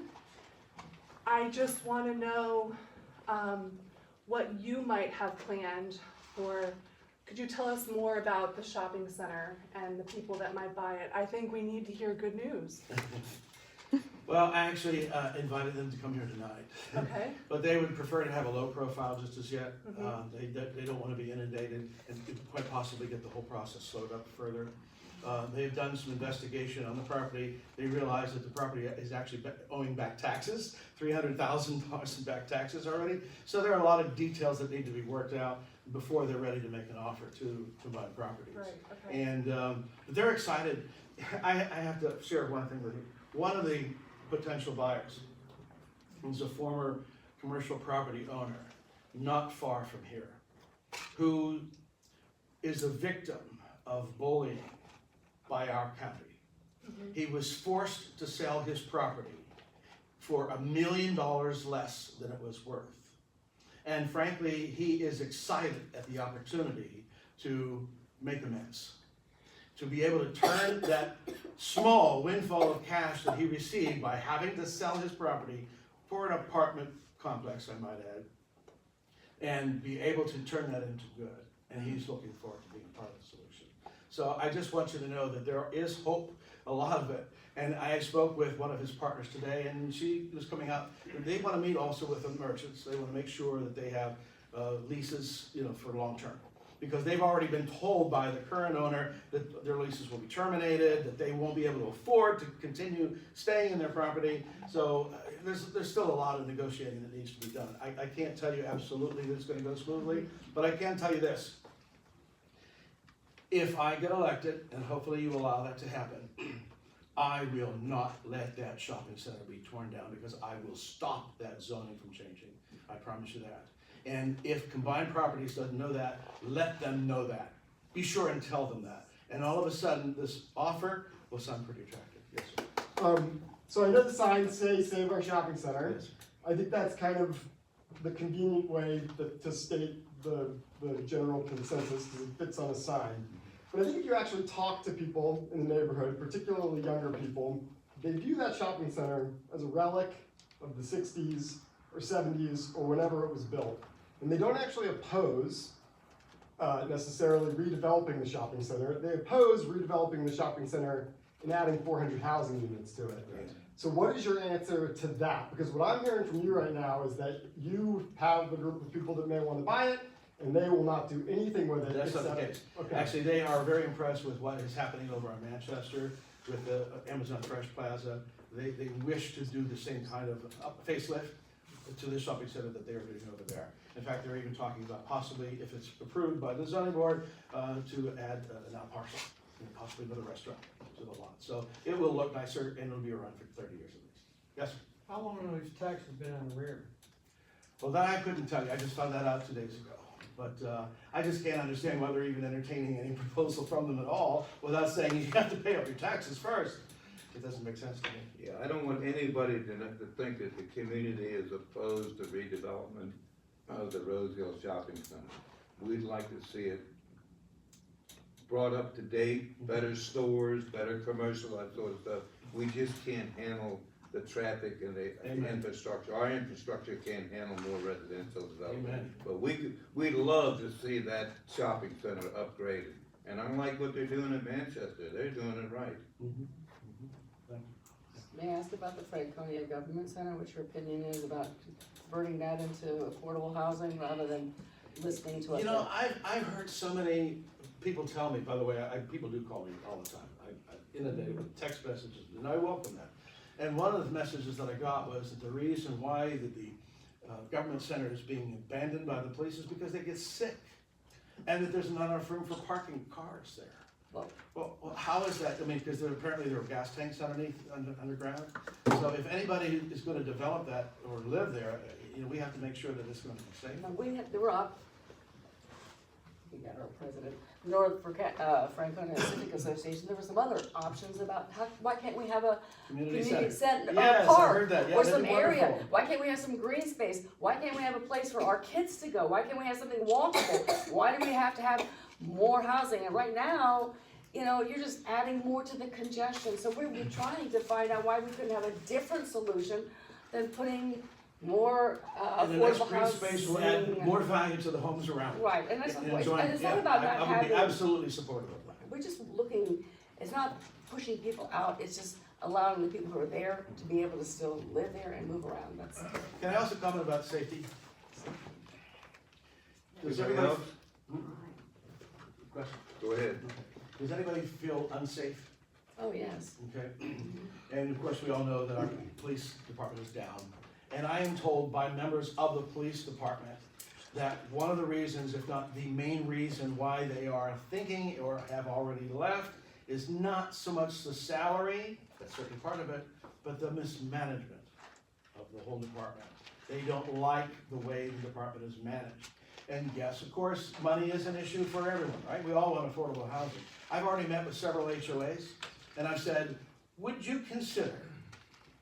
I just want to know what you might have planned for. Could you tell us more about the shopping center and the people that might buy it? I think we need to hear good news. Well, I actually invited them to come here tonight. Okay. But they would prefer to have a low profile just as yet. Mhm. They don't want to be inundated and could quite possibly get the whole process slowed up further. They've done some investigation on the property. They realize that the property is actually owing back taxes, $300,000 in back taxes already. So there are a lot of details that need to be worked out before they're ready to make an offer to buy properties. Right, okay. And but they're excited. I have to share one thing with you. One of the potential buyers is a former commercial property owner, not far from here, who is a victim of bullying by our county. Mhm. He was forced to sell his property for $1 million less than it was worth. And frankly, he is excited at the opportunity to make amends, to be able to turn that small windfall of cash that he received by having to sell his property for an apartment complex, I might add, and be able to turn that into good. And he's looking forward to being part of the solution. So I just want you to know that there is hope, a lot of it. And I spoke with one of his partners today, and she was coming out. They want to meet also with the merchants. They want to make sure that they have leases, for long term, because they've already been told by the current owner that their leases will be terminated, that they won't be able to afford to continue staying in their property. So there's still a lot of negotiating that needs to be done. I can't tell you absolutely that it's going to go smoothly, but I can tell you this. If I get elected, and hopefully you allow that to happen, I will not let that shopping center be torn down, because I will stop that zoning from changing. I promise you that. And if Combined Properties doesn't know that, let them know that. Be sure and tell them that. And all of a sudden, this offer will sound pretty attractive. Yes, sir. So I know the signs say Save Our Shopping Center. Yes, sir. I think that's kind of the convenient way to state the general consensus, because it fits on a sign. But I think if you actually talk to people in the neighborhood, particularly younger people, they view that shopping center as a relic of the 60s or 70s or whenever it was built. And they don't actually oppose necessarily redeveloping the shopping center. They oppose redeveloping the shopping center and adding 400 housing units to it. Right. So what is your answer to that? Because what I'm hearing from you right now is that you have a group of people that may want to buy it, and they will not do anything with it. That's not the case. Okay. Actually, they are very impressed with what is happening over in Manchester with the Amazon Fresh Plaza. They wish to do the same kind of facelift to the shopping center that they are doing over there. In fact, they're even talking about possibly, if it's approved by the zoning board, to add an out parcel, and possibly another restaurant to the lot. So it will look nicer, and it'll be around for 30 years at least. Yes, sir? How long have these taxes been in arrears? Well, that I couldn't tell you. I just found that out 2 days ago. But I just can't understand why they're even entertaining any proposal from them at all without saying you have to pay up your taxes first. It doesn't make sense to me. Yeah, I don't want anybody to think that the community is opposed to redevelopment of the Rose Hill Shopping Center. We'd like to see it brought up to date, better stores, better commercial, that sort of stuff. We just can't handle the traffic and the infrastructure. Our infrastructure can't handle more residential development. Amen. But we'd love to see that shopping center upgraded. And I like what they're doing in Manchester. They're doing it right. May I ask about the Franconia Government Center, what your opinion is about converting that into affordable housing rather than listening to us? You know, I've heard so many people tell me, by the way, people do call me all the time. I'm inundated with text messages, and I welcome that. And one of the messages that I got was that the reason why the government center is being abandoned by the police is because they get sick, and that there's not enough room for parking cars there. Well, how is that? I mean, because apparently there are gas tanks underneath, underground. So if anybody is going to develop that or live there, we have to make sure that it's gonna be safe. We're up. We got our president, Franconia Civic Association, there were some other options about why can't we have a community center, a Yes, I park, heard that. Yeah, or that'd some be area? wonderful. Why can't we have some green space? Why can't we have a place for our kids to go? Why can't we have something walkable? Why do we have to have more housing? And right now, you're just adding more to the congestion. So we're trying to find out why we couldn't have a different solution than putting more And the next affordable green space will add housing. more value to the homes around it. Right, and that's And the point. enjoying- And it's not yeah, about I not would be having, absolutely supportive of that. we're just looking, it's not pushing people out, it's just allowing the people who are there to be able to still live there and move around. That's, Can I also comment about safety? Does Anybody everybody? else? Question. Go ahead. Does anybody feel unsafe? oh, yes. Okay. And of course, we all know that our police department is down. And I am told by members of the police department that one of the reasons, if not the main reason why they are thinking or have already left, is not so much the salary, that's certainly part of it, but the mismanagement of the whole department. They don't like the way the department is managed. And yes, of course, money is an issue for everyone, right? We all want affordable housing. I've already met with several HOAs, and I've said, would you consider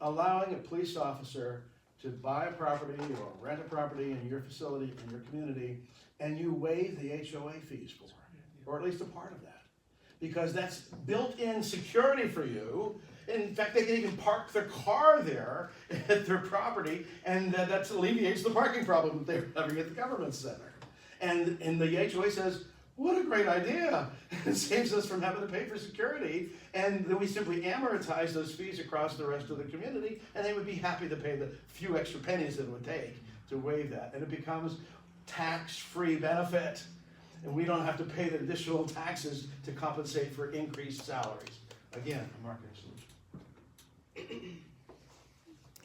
allowing a police officer to buy a property or rent a property in your facility, in your community, and you waive the HOA fees for it, or at least a part of that? Because that's built-in security for you. In fact, they can even park their car there at their property, and that alleviates the parking problem that they're having at the government center. And the HOA says, what a great idea. It saves us from having to pay for security, and then we simply amortize those fees across the rest of the community, and they would be happy to pay the few extra pennies that it would take to waive that. And it becomes tax-free benefit, and we don't have to pay the additional taxes to compensate for increased salaries. Again, a marketing solution.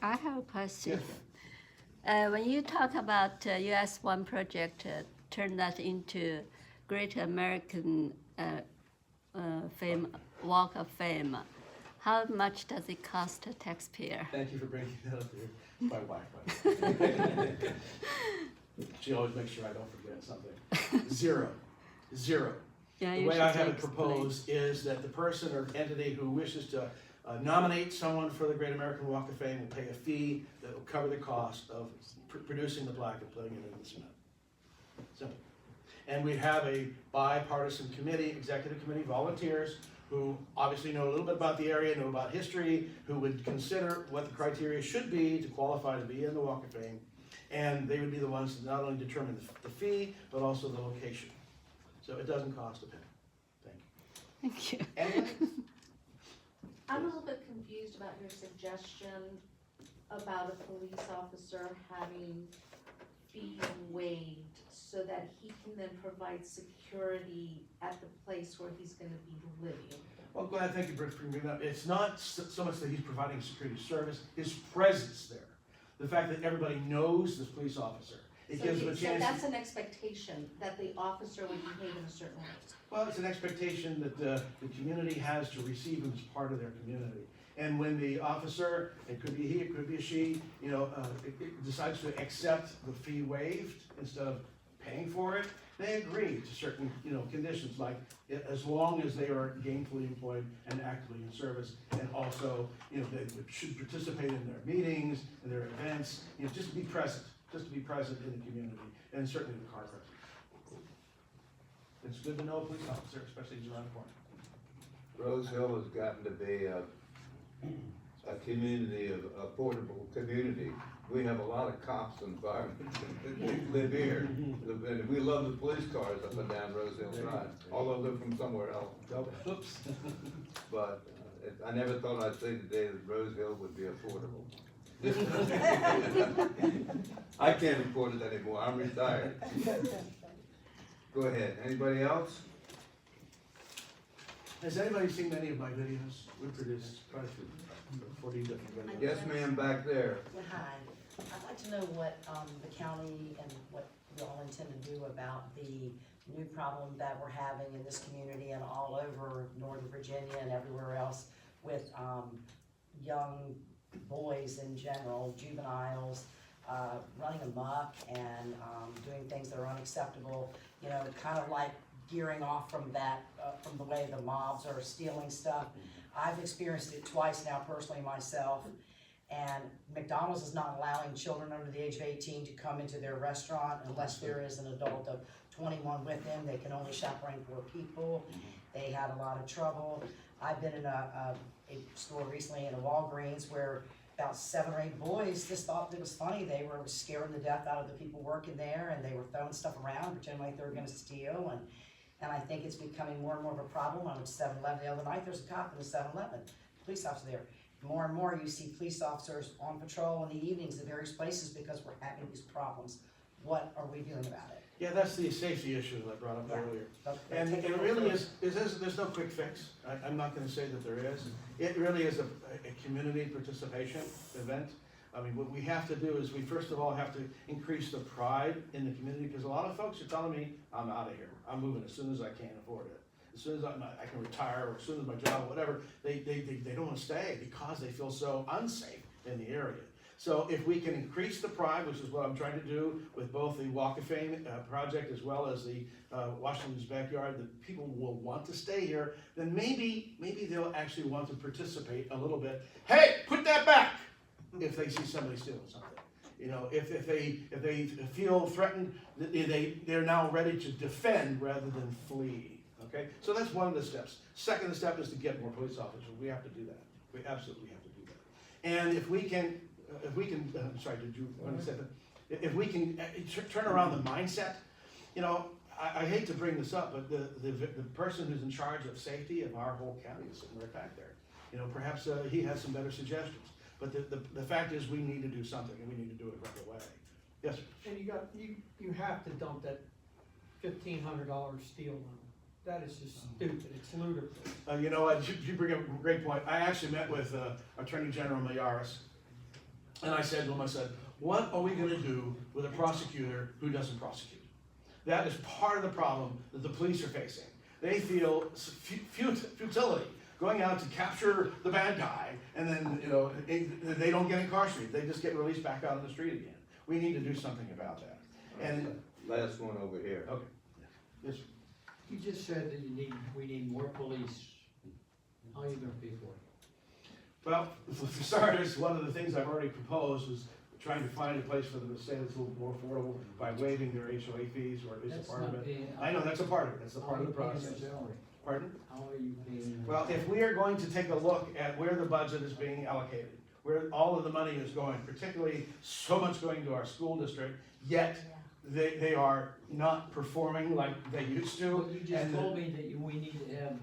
I have a question. Yes. When you talk about US1 project, turn that into Great American Fame, Walk of Fame, how much does it cost a taxpayer? Thank you for bringing that up there. My wife. She always makes sure I don't forget something. Zero. Yeah, The you way I should have it explain. proposed is that the person or entity who wishes to nominate someone for the Great American Walk of Fame will pay a fee that will cover the cost of producing the plaque and putting it in the cement. Simple. And we have a bipartisan committee, executive committee, volunteers, who obviously know a little bit about the area, know about history, who would consider what the criteria should be to qualify to be in the Walk of Fame. And they would be the ones to not only determine the fee, but also the location. So it doesn't cost a penny. Thank you. Thank you. Anyone? I'm a little bit confused about your suggestion about a police officer having fees waived so that he can then provide security at the place where he's gonna be living. Well, glad, thank you for bringing that up. It's not so much that he's providing security service, his presence there. The fact that everybody knows this police officer. It gives them a So chance. that's an expectation, that the officer would behave in a certain way. Well, it's an expectation that the community has to receive him as part of their community. And when the officer, it could be he, it could be a she, it decides to accept the fee waived instead of paying for it, they agree to certain, conditions, like as long as they are gainfully employed and actively in service, and also, they should participate in their meetings and their events, just to be present in the community, and certainly the car presence. It's good to know a police officer, especially if he's around the corner. Rose Hill has gotten to be a community, a affordable community. We have a lot of cops and firemen that live here. And we love the police cars up and down Rose Hill Drive, although they're from somewhere else. Oops. But I never thought I'd say today that Rose Hill would be affordable. I can't afford it anymore, I'm retired. Go ahead, anybody else? Has anybody seen any of my videos? We produced quite a few, 40 different videos. Yes, ma'am, back there. Hi, I'd like to know what the county and what you all intend to do about the new problem that we're having in this community and all over Northern Virginia and everywhere else with young boys in general, juveniles, running amok and, doing things that are unacceptable, you know, kind of like gearing off from that, from the way the mobs are stealing stuff. I've experienced it twice now personally myself, and McDonald's is not allowing children under the age of 18 to come into their restaurant unless there is an adult of 21 with them. They can only chaperone 4 people. They had a lot of trouble. I've been in a store recently in a Walgreens where about 7 or 8 boys just thought it was funny. They were scaring the death out of the people working there, and they were throwing stuff around, pretending like they were gonna steal, and I think it's becoming more and more of a problem. I went to 7-Eleven the other night, there's a cop in the 7-Eleven, police officer there. More and more you see police officers on patrol in the evenings at various places because we're having these problems. What are we doing about it? Yeah, that's the safety issue that I brought up earlier. And Take it really is, there's no quick fix. I'm not gonna say that there is. It really is a community participation event. I mean, what we have to do is we first of all have to increase the pride in the community, because a lot of folks are telling me, I'm out of here. I'm moving as soon as I can afford it. As soon as I can retire, or as soon as my job, whatever, they don't wanna stay because they feel so unsafe in the area. So if we can increase the pride, which is what I'm trying to do with both the Walk of Fame project as well as the Washington's Backyard, that people will want to stay here, then maybe they'll actually want to participate a little bit. Hey, put that back! If they see somebody stealing something. You know, if they feel threatened, they're now ready to defend rather than flee. Okay? So that's one of the steps. Second step is to get more police officers. We have to do that. We absolutely have to do that. And if we can, I'm sorry, did you want to say that? If we can turn around the mindset, you know, I hate to bring this up, but the person who's in charge of safety of our whole county is sitting right back there. You know, perhaps he has some better suggestions. But the fact is, we need to do something, and we need to do it right away. Yes? And you have to dump that $1,500 steel on them. That is just stupid, it's ludicrous. You know what, you bring up a great point. I actually met with Attorney General Mayaris, and I said to him, what are we gonna do with a prosecutor who doesn't prosecute? That is part of the problem that the police are facing. They feel futility, going out to capture the bad guy, and then, you know, they don't get incarcerated. They just get released back out on the street again. We need to do something about that. And last one over here. okay, yes. You just said that we need more police. How are you gonna pay for it? Well, for starters, one of the things I've already proposed was trying to find a place for them to stay that's a little more affordable by waiving their HOA fees, or at least a part of it. I know, that's a part of it. That's a part of the process. Pardon? How are you paying? Well, if we are going to take a look at where the budget is being allocated, where all of the money is going, particularly so much going to our school district, yet they are not performing like they used to. Well, you just told me that we need to have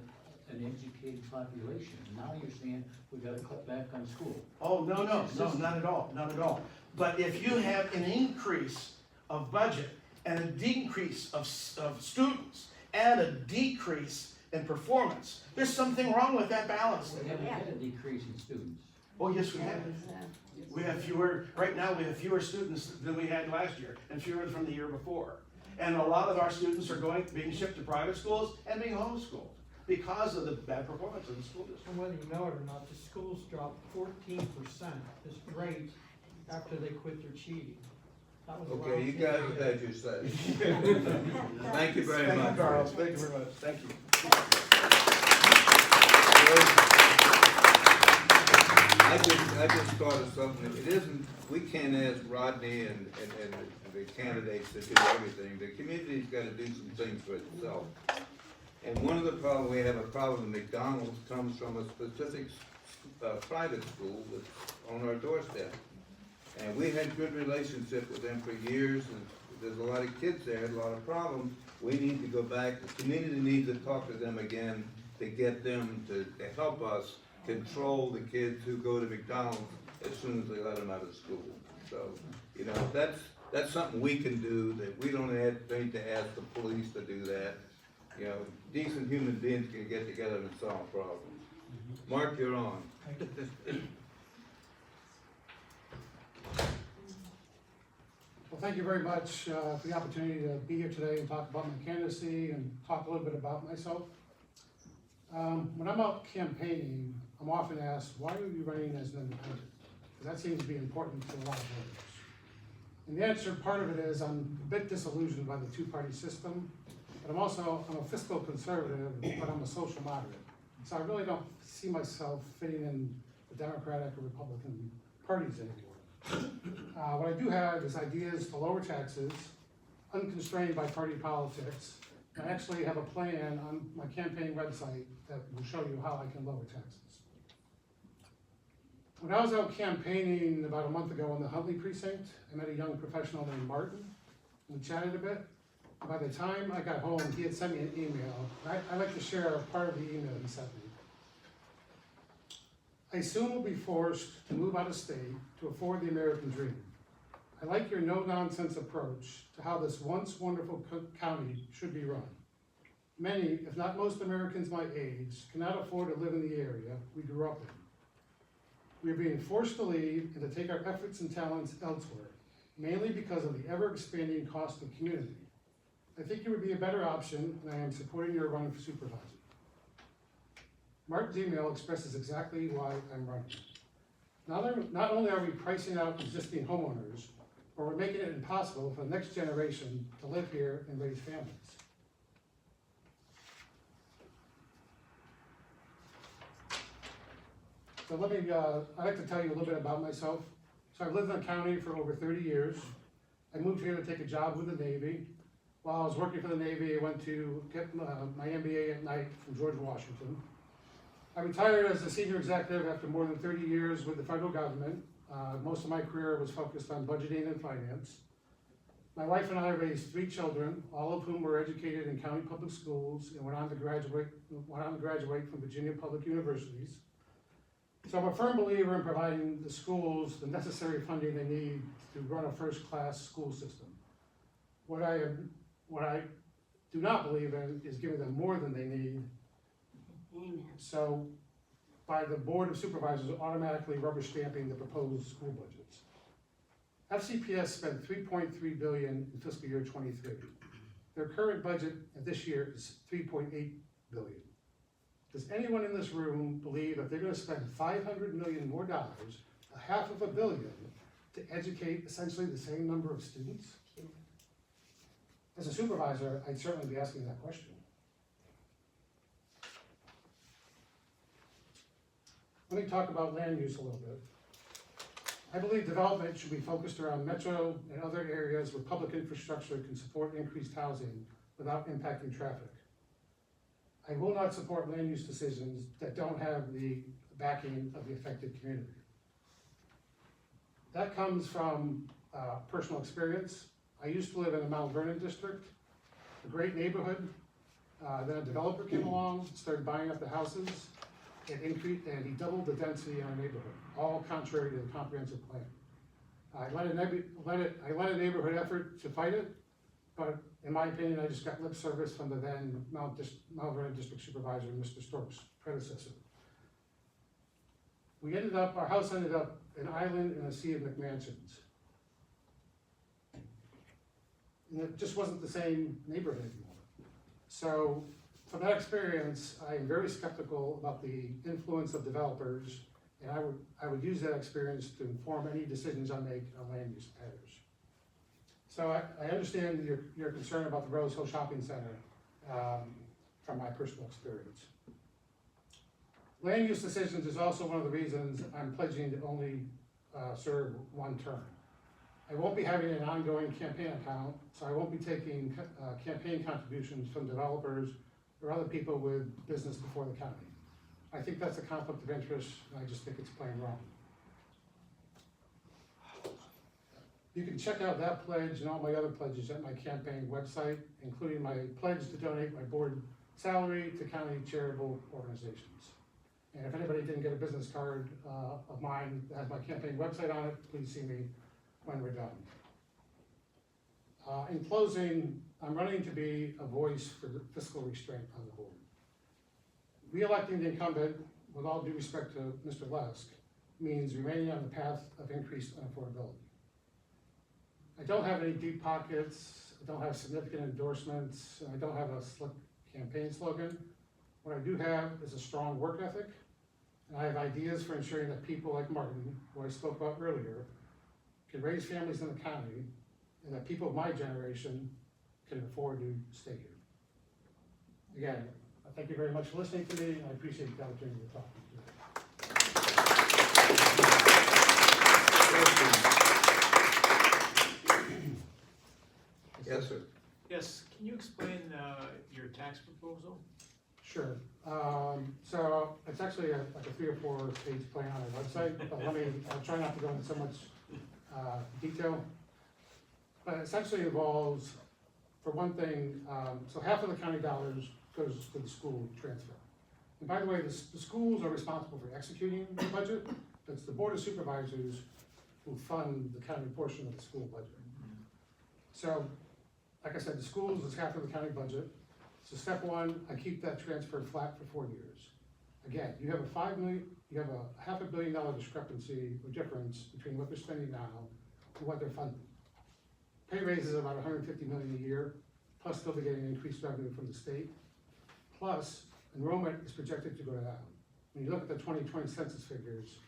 an educated population. Now you're saying we gotta cut back on school. Oh, no, not at all, not at all. But if you have an increase of budget and a decrease of students and a decrease in performance, there's something wrong with that balance. We haven't had a decrease in students. Oh, yes, we have. We have fewer, right now we have fewer students than we had last year, and fewer from the year before. And a lot of our students are being shipped to private schools and being homeschooled because of the bad performance of the school district. And whether you know it or not, the schools dropped 14% this rate after they quit their cheating. That was Okay, around you guys 10 have years. had your say. Thank you very Thank much. you, Carl. Thank you very much. Thank you. I just thought of something. It isn't, we can't ask Rodney and the candidates to do everything. The community's gotta do some things for itself. And one of the problems, we have a problem with McDonald's comes from a specific, private school that's on our doorstep. And we had good relationship with them for years, and there's a lot of kids there, a lot of problems. We need to go back, the community needs to talk to them again to get them to help us control the kids who go to McDonald's as soon as they let them out of school. So, you know, that's something we can do, that we don't need to ask the police to do that. You know, decent human beings can get together and solve problems. Mark, you're on. Well, thank you very much for the opportunity to be here today and talk about my candidacy and talk a little bit about myself. When I'm out campaigning, I'm often asked, why are you running as an independent? Because that seems to be important to a lot of voters. And the answer, part of it is I'm a bit disillusioned by the two-party system, but I'm a fiscal conservative, but I'm a social moderate. So I really don't see myself fitting in the Democratic or Republican parties anymore. What I do have is ideas to lower taxes, unconstrained by party politics. I actually have a plan on my campaign website that will show you how I can lower taxes. When I was out campaigning about a month ago in the Huntley precinct, I met a young professional named Martin. We chatted a bit. By the time I got home, he had sent me an email. I'd like to share part of the email he sent me. I soon will be forced to move out of state to afford the American dream. I like your no-nonsense approach to how this once wonderful county should be run. Many, if not most Americans my age, cannot afford to live in the area we grew up in. We are being forced to leave and to take our efforts and talents elsewhere, mainly because of the ever-expanding cost of community. I think you would be a better option, and I am supporting your run for supervisor. Martin's email expresses exactly why I'm running. Not only are we pricing out existing homeowners, but we're making it impossible for the next generation to live here and raise families. So I'd like to tell you a little bit about myself. So I've lived in the county for over 30 years. I moved here to take a job with the Navy. While I was working for the Navy, I went to get my MBA at night from George Washington. I retired as a senior executive after more than 30 years with the federal government. Most of my career was focused on budgeting and finance. My wife and I raised 3 children, all of whom were educated in county public schools and went on to graduate from Virginia public universities. So I'm a firm believer in providing the schools the necessary funding they need to run a first-class school system. What I do not believe in is giving them more than they need. Amen. So by the Board of Supervisors automatically rubber stamping the proposed school budgets. FCPS spent $3.3 billion in fiscal year 23. Their current budget this year is $3.8 billion. Does anyone in this room believe that they're going to spend $500 million more, $500 million, to educate essentially the same number of students? As a supervisor, I'd certainly be asking that question. Let me talk about land use a little bit. I believe development should be focused around metro and other areas where public infrastructure can support increased housing without impacting traffic. I will not support land use decisions that don't have the backing of the affected community. That comes from personal experience. I used to live in the Mount Vernon district, a great neighborhood. Then a developer came along, started buying up the houses. It increased, and he doubled the density in our neighborhood, all contrary to the comprehensive plan. I led a neighborhood effort to fight it, but in my opinion, I just got lip service from the then Mount Vernon District Supervisor, Mr. Stork's predecessor. Our house ended up an island in a sea of McMansions. And it just wasn't the same neighborhood anymore. So from that experience, I am very skeptical about the influence of developers, and I would use that experience to inform any decisions I make on land use matters. So I understand your concern about the Rose Hill Shopping Center from my personal experience. Land use decisions is also one of the reasons I'm pledging to only serve 1 term. I won't be having an ongoing campaign account, so I won't be taking campaign contributions from developers or other people with business before the county. I think that's a conflict of interest, and I just think it's plain wrong. You can check out that pledge and all my other pledges at my campaign website, including my pledge to donate my board salary to county charitable organizations. And if anybody didn't get a business card of mine that has my campaign website on it, please see me when we're done. In closing, I'm running to be a voice for the fiscal restraint on the board. Re-electing the incumbent, with all due respect to Mr. Lesk, means remaining on the path of increased unaffordability. I don't have any deep pockets, I don't have significant endorsements, and I don't have a slick campaign slogan. What I do have is a strong work ethic, and I have ideas for ensuring that people like Martin, who I spoke about earlier, can raise families in the county, and that people of my generation can afford to stay here. Again, I thank you very much for listening to me, and I appreciate the opportunity to talk to you today. Yes, sir. Yes, can you explain your tax proposal? Sure. So it's actually like a 3 or 4 page plan on our website, but I'll try not to go into so much detail. But it essentially involves, for one thing, so half of the county dollars goes to the school transfer. And by the way, the schools are responsible for executing the budget. It's the Board of Supervisors who fund the county portion of the school budget. So, like I said, the schools is half of the county budget. So step one, I keep that transfer flat for 4 years. Again, you have a $5 million, you have a $500 million discrepancy or difference between what they're spending now and what they're funding. Pay raises about $150 million a year, plus they'll be getting increased revenue from the state. Plus, enrollment is projected to go down. When you look at the 2020 census figures,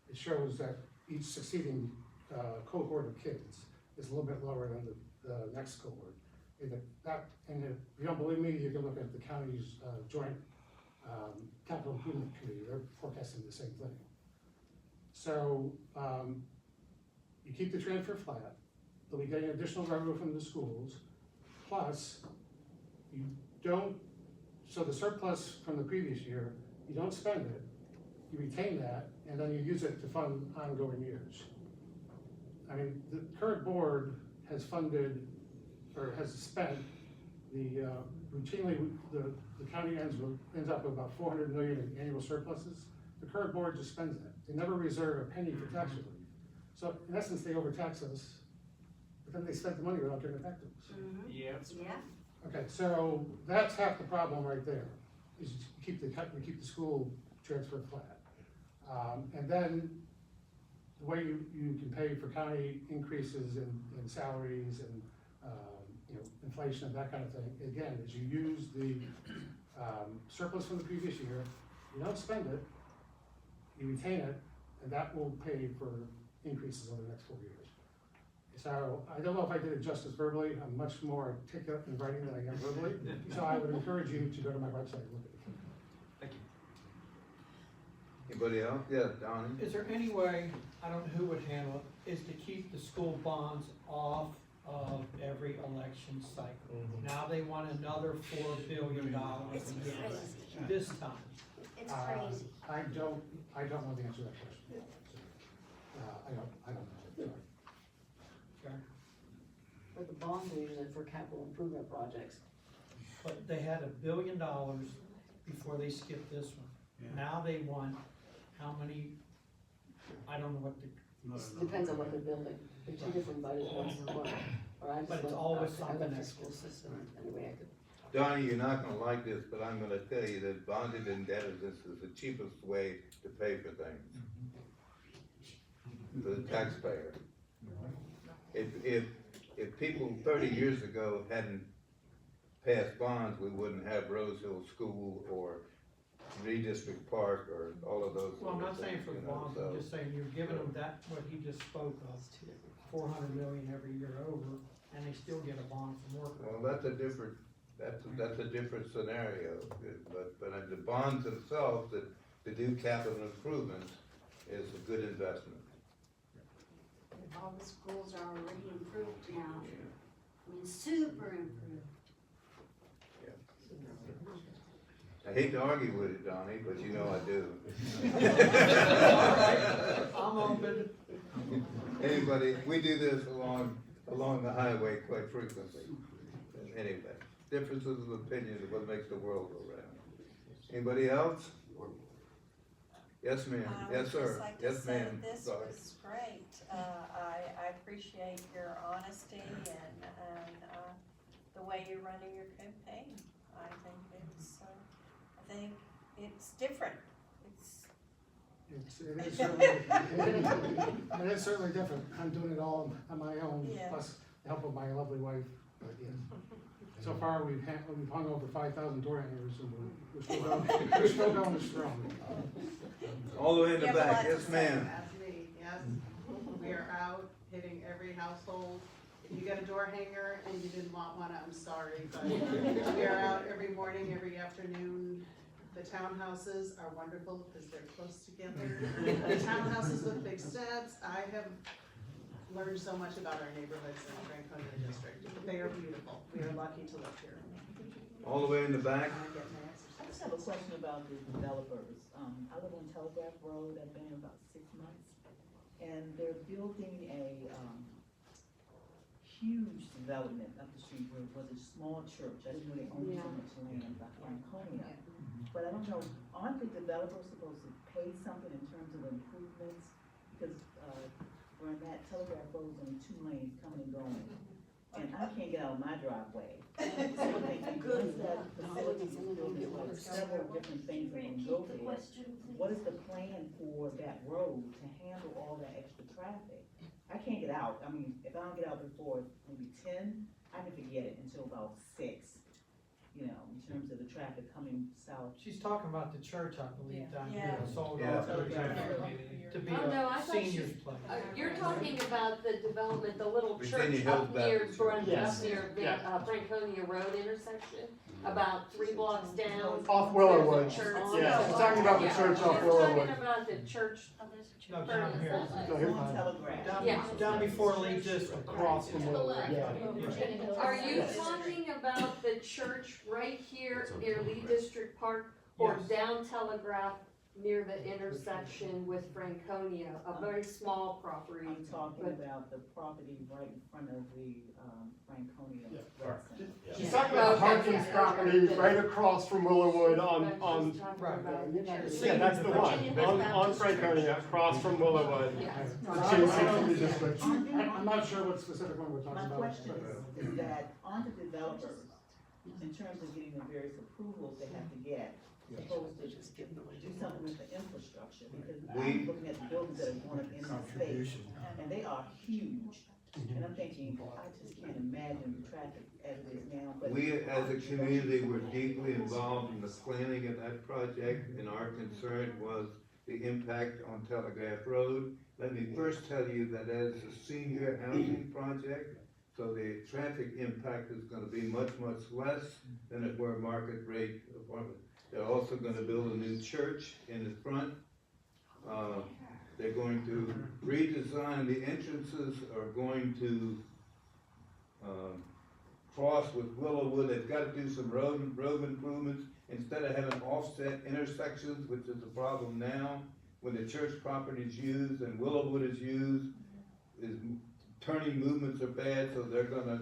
it shows that each succeeding cohort of kids is a little bit lower than the next cohort. And if you don't believe me, you can look at the county's joint capital improvement committee. They're forecasting the same thing. So you keep the transfer flat. They'll be getting additional revenue from the schools. Plus, you don't. So the surplus from the previous year, you don't spend it. You retain that, and then you use it to fund ongoing years. I mean, the current board has funded, or has spent, the routinely, the county ends up with about $400 million in annual surpluses. The current board just spends that. They never reserve a penny for tax relief. So in essence, they overtax us, but then they spent the money without giving it back to us. Mm-hmm. Yeah. Yeah. Okay, so that's half the problem right there, is you keep the school transfer flat. And then the way you can pay for county increases in salaries and inflation and that kind of thing, again, is you use the surplus from the previous year, you don't spend it, you retain it, and that will pay for increases over the next 4 years. So I don't know if I did it justice verbally. I'm much more articulate in writing than I am verbally. So I would encourage you to go to my website and look at it. Thank you. Anybody else? Yeah, Donnie? Is there any way, I don't know who would handle it, is to keep the school bonds off of every election cycle? Now they want another $4 billion It's again, crazy. this time. It's crazy. I don't know the answer to that question. I don't know. Sorry. Okay. But the bonds are usually for capital improvement projects. But they had $1 billion before they skipped this one. Yeah. Now they want how many, I don't know what the, It depends on what they're building. They're two different budgets, one's for one. Or I just But it's looked- always I something left the extra. school system anyway I could. Donnie, you're not gonna like this, but I'm gonna tell you that bonded indebtedness is the cheapest way to pay for things. For the taxpayer. If people 30 years ago hadn't passed bonds, we wouldn't have Rose Hill School or Redistrict Park or all of those. well, I'm not saying things, for the you know, bonds, so- I'm just saying you're giving them that, what he just spoke of, 400 million every year over, and they still get a bond from work. Well, that's a different scenario, but the bonds themselves to do capital improvements is a good investment. All the schools are already improved now. I mean, super improved. I hate to argue with it, Donnie, but you know I do. I'm open. Anybody, we do this along the highway quite frequently. Anyway, differences of opinion is what makes the world go round. Anybody else? Yes, ma'am. Yes, sir. Yes, ma'am. This Sorry. was great. I appreciate your honesty and the way you're running your campaign. I think it's different. It is certainly different. I'm doing it all on my own, Yeah. plus the help of my lovely wife. But yes. So far, we've hung over 5,000 door hangers, and we're still going strong. All the way in the You have a lot back. to Yes, say. ma'am. As me, yes, we are out hitting every household. If you got a door hanger and you didn't want one, I'm sorry, but we are out every morning, every afternoon. The townhouses are wonderful because they're close together. The townhouses with big steps, I have learned so much about our neighborhoods in the Franconia district. They are beautiful. We are lucky to live here. All the way in the back? I just have a question about the developers. I live on Telegraph Road, I've been here about 6 months, and they're building a, huge development up the street where it was a small church. I didn't know they owned so much land by Franconia. But I don't know, aren't the developers supposed to pay something in terms of improvements? Because, we're in that Telegraph Road, only 2 lanes coming and going, and I can't get out of my driveway. So I'm thinking, once that facility is built, there's like several different things that can go there. What is the plan for that road to handle all that extra traffic? I can't get out. I mean, if I don't get out before maybe 10, I can forget it until about 6, you know, in terms of the traffic coming south. She's talking about the church, I believe, down here, Yeah. sold Yeah. off to be Oh, no, I a thought seniors place. You're talking about the development, the little Virginia church Hills up near, Baptist Church. Yes. up near Yeah. Franconia Road intersection, about 3 blocks down. Off Willowwood. There's a church. Yeah, she's talking about the Yeah. church off You're Willowwood. talking about the church. No, down here. No, here's mine. Telegraph. Yeah. Down before Lee District. Across from Willowwood, yeah. Are you talking about the church right here near Lee District Park, or Yes. down Telegraph near the intersection with Franconia, a very small property? I'm talking about the property right in front of the, Franconia Rec Center. She's talking about Okay, Harkins yeah. property right across from Willowwood on, Just talking right. about the church. yeah, that's the one, on Franconia, across from Willowwood. Yeah. Adjacent to the district. I'm not sure what specific one we're talking My about. question is that aren't the developers, in terms of getting the various approvals they have to get, supposed to do something with the infrastructure? Because I'm looking at the buildings that are going up in the space, and they are huge. And I'm thinking, I just can't imagine the traffic as it is now, but. We, as a community, were deeply involved in the planning of that project, and our concern was the impact on Telegraph Road. Let me first tell you that as a senior housing project, so the traffic impact is gonna be much, much less than if we're a market rate apartment. They're also gonna build a new church in the front. They're going to redesign, the entrances are going to, cross with Willowwood. They've gotta do some road improvements. Instead of having offset intersections, which is a problem now, when the church property is used and Willowwood is used, turning movements are bad, so they're gonna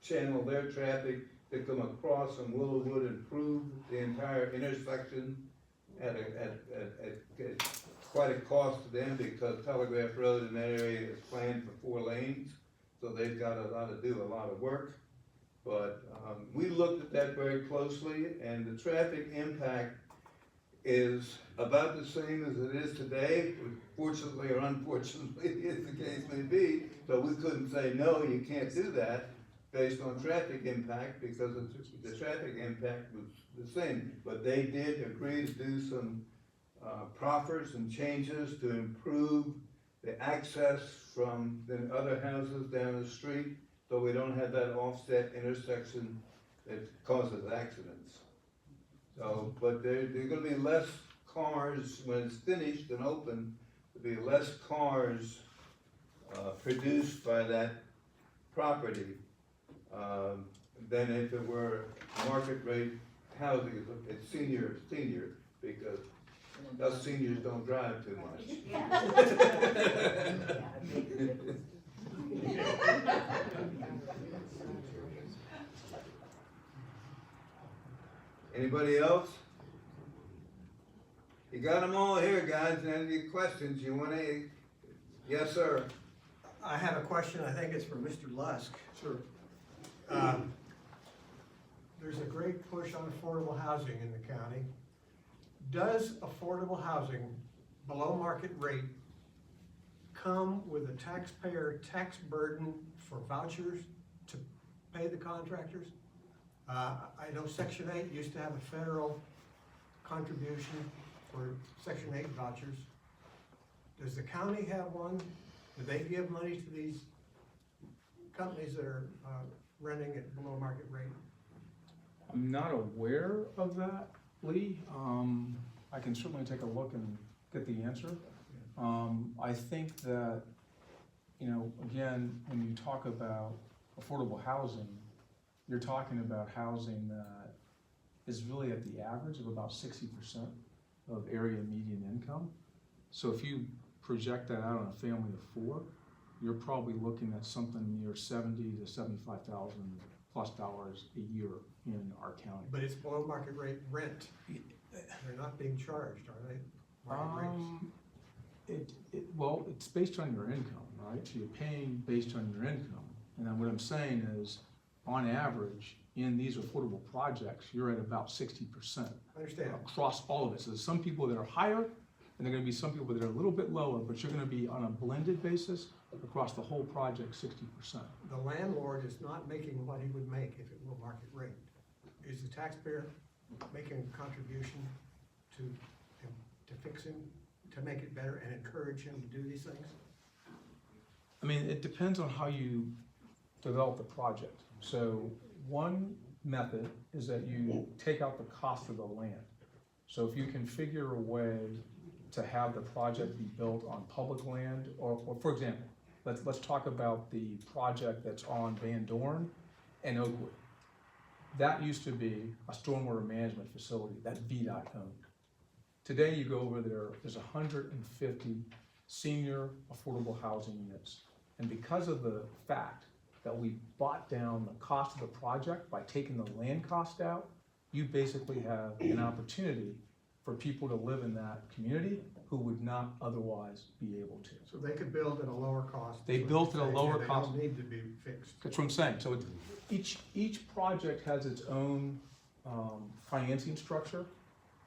channel their traffic to come across from Willowwood, improve the entire intersection at quite a cost to them, because Telegraph Road in that area is planned for 4 lanes, so they've got a lot of work. But we looked at that very closely, and the traffic impact is about the same as it is today, fortunately or unfortunately, as the case may be. So we couldn't say, no, you can't do that based on traffic impact, because the traffic impact was the same. But they did agree to do some proffers and changes to improve the access from the other houses down the street, so we don't have that offset intersection that causes accidents. So, but there are gonna be less cars when it's finished and open. There'll be less cars produced by that property than if it were market rate housing. It's senior, because us seniors don't drive too much. Anybody else? You got them all here, guys. Any questions you want to? Yes, sir. I have a question, I think it's for Mr. Lusk. Sure. There's a great push on affordable housing in the county. Does affordable housing below market rate come with a taxpayer tax burden for vouchers to pay the contractors? I know Section 8 used to have a federal contribution for Section 8 vouchers. Does the county have one? Do they give money to these companies that are, renting at below market rate? I'm not aware of that, Lee. I can certainly take a look and get the answer. I think that, you know, again, when you talk about affordable housing, you're talking about housing that is really at the average of about 60% of area median income. So if you project that out on a family of four, you're probably looking at something near $70,000 to $75,000 plus a year in our county. But it's below market rate rent. They're not being charged, are they? Market rates? Well, it's based on your income, right? So you're paying based on your income. And then what I'm saying is, on average, in these affordable projects, you're at about 60%. I understand. Across all of it. So there's some people that are higher, and there are gonna be some people that are a little bit lower, but you're gonna be on a blended basis across the whole project, 60%. The landlord is not making what he would make if it were market rate. Is the taxpayer making a contribution to fix him, to make it better and encourage him to do these things? I mean, it depends on how you develop the project. So one method is that you take out the cost of the land. So if you can figure a way to have the project be built on public land, or for example, let's talk about the project that's on Van Dorn and Oakwood. That used to be a stormwater management facility that VDOT owned. Today you go over there, there's 150 senior affordable housing units. And because of the fact that we bought down the cost of the project by taking the land cost out, you basically have an opportunity for people to live in that community who would not otherwise be able to. So they could build at a lower cost. They built at a lower cost. They don't need to be fixed. That's what I'm saying. So each project has its own financing structure.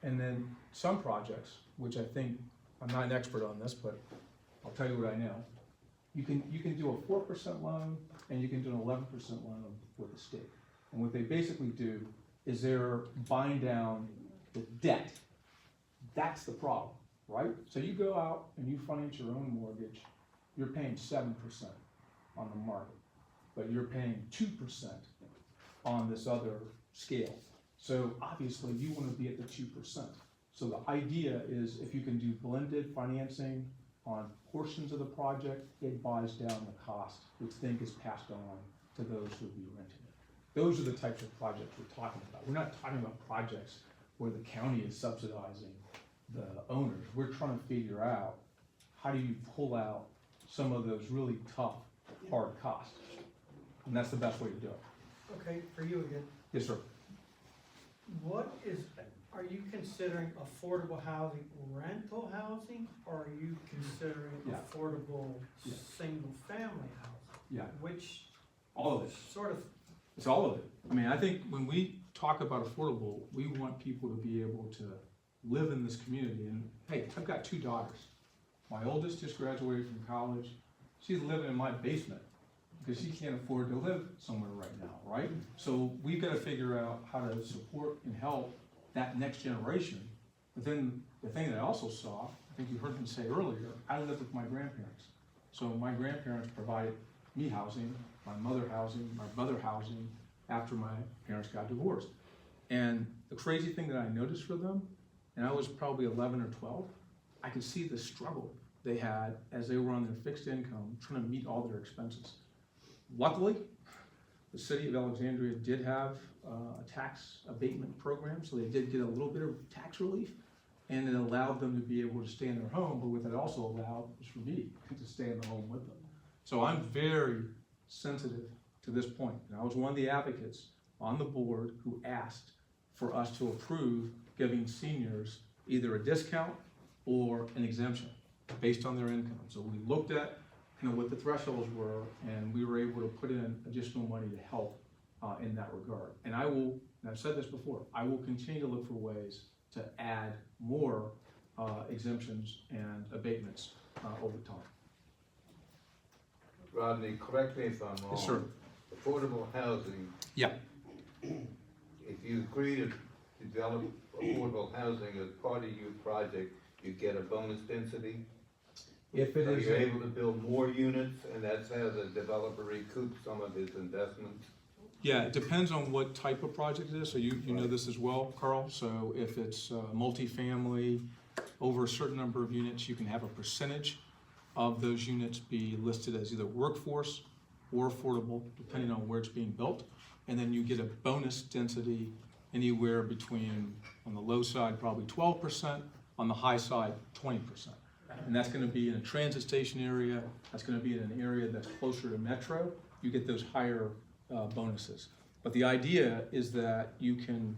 And then some projects, which I think, I'm not an expert on this, but I'll tell you what I know. You can do a 4% loan and you can do an 11% loan with the state. And what they basically do is they're buying down the debt. That's the problem, right? So you go out and you finance your own mortgage, you're paying 7% on the market, but you're paying 2% on this other scale. So obviously you want to be at the 2%. So the idea is if you can do blended financing on portions of the project, it buys down the cost, which then gets passed on to those who will be renting it. Those are the types of projects we're talking about. We're not talking about projects where the county is subsidizing the owners. We're trying to figure out how do you pull out some of those really tough, hard costs. And that's the best way to do it. Okay, for you again. Yes, sir. Are you considering affordable housing rental housing, or are you considering affordable single-family housing? Yeah. Which All of it. sort of, It's all of it. I mean, I think when we talk about affordable, we want people to be able to live in this community. And hey, I've got two daughters. My oldest just graduated from college. She's living in my basement because she can't afford to live somewhere right now, right? So we've got to figure out how to support and help that next generation. But then the thing that I also saw, I think you heard me say earlier, I lived with my grandparents. So my grandparents provided me housing, my mother housing, my brother housing after my parents got divorced. And the crazy thing that I noticed for them, and I was probably 11 or 12, I could see the struggle they had as they were on their fixed income trying to meet all their expenses. Luckily, the city of Alexandria did have a tax abatement program, so they did get a little bit of tax relief, and it allowed them to be able to stay in their home, but what it also allowed was for me to stay in the home with them. So I'm very sensitive to this point, and I was one of the advocates on the board who asked for us to approve giving seniors either a discount or an exemption based on their income. So we looked at what the thresholds were, and we were able to put in additional money to help in that regard. And I will, and I've said this before, I will continue to look for ways to add more exemptions and abatements over time. Rodney, correct me if I'm wrong. Yes, sir. Affordable housing. Yeah. If you agree to develop affordable housing as part of your project, you get a bonus density? If it So is you're a- able to build more units, and that's how the developer recoups some of his investments? Yeah, it depends on what type of project it is, so you know this as well, Carl. So if it's multifamily, over a certain number of units, you can have a percentage of those units be listed as either workforce or affordable, depending on where it's being built. And then you get a bonus density anywhere between, on the low side, probably 12%, on the high side, 20%. And that's gonna be in a transit station area, that's gonna be in an area that's closer to metro, you get those higher bonuses. But the idea is that you can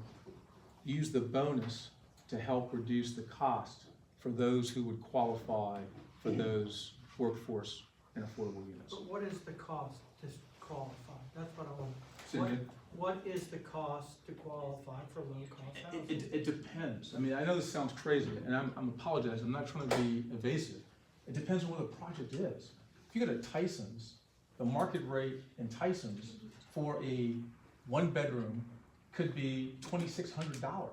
use the bonus to help reduce the cost for those who would qualify for those workforce and affordable units. But what is the cost to qualify? That's what I want. So you- What is the cost to qualify for low-cost housing? It depends. I mean, I know this sounds crazy, and I'm apologizing, I'm not trying to be evasive. It depends on what the project is. If you go to Tyson's, the market rate in Tyson's for a one-bedroom could be $2,600.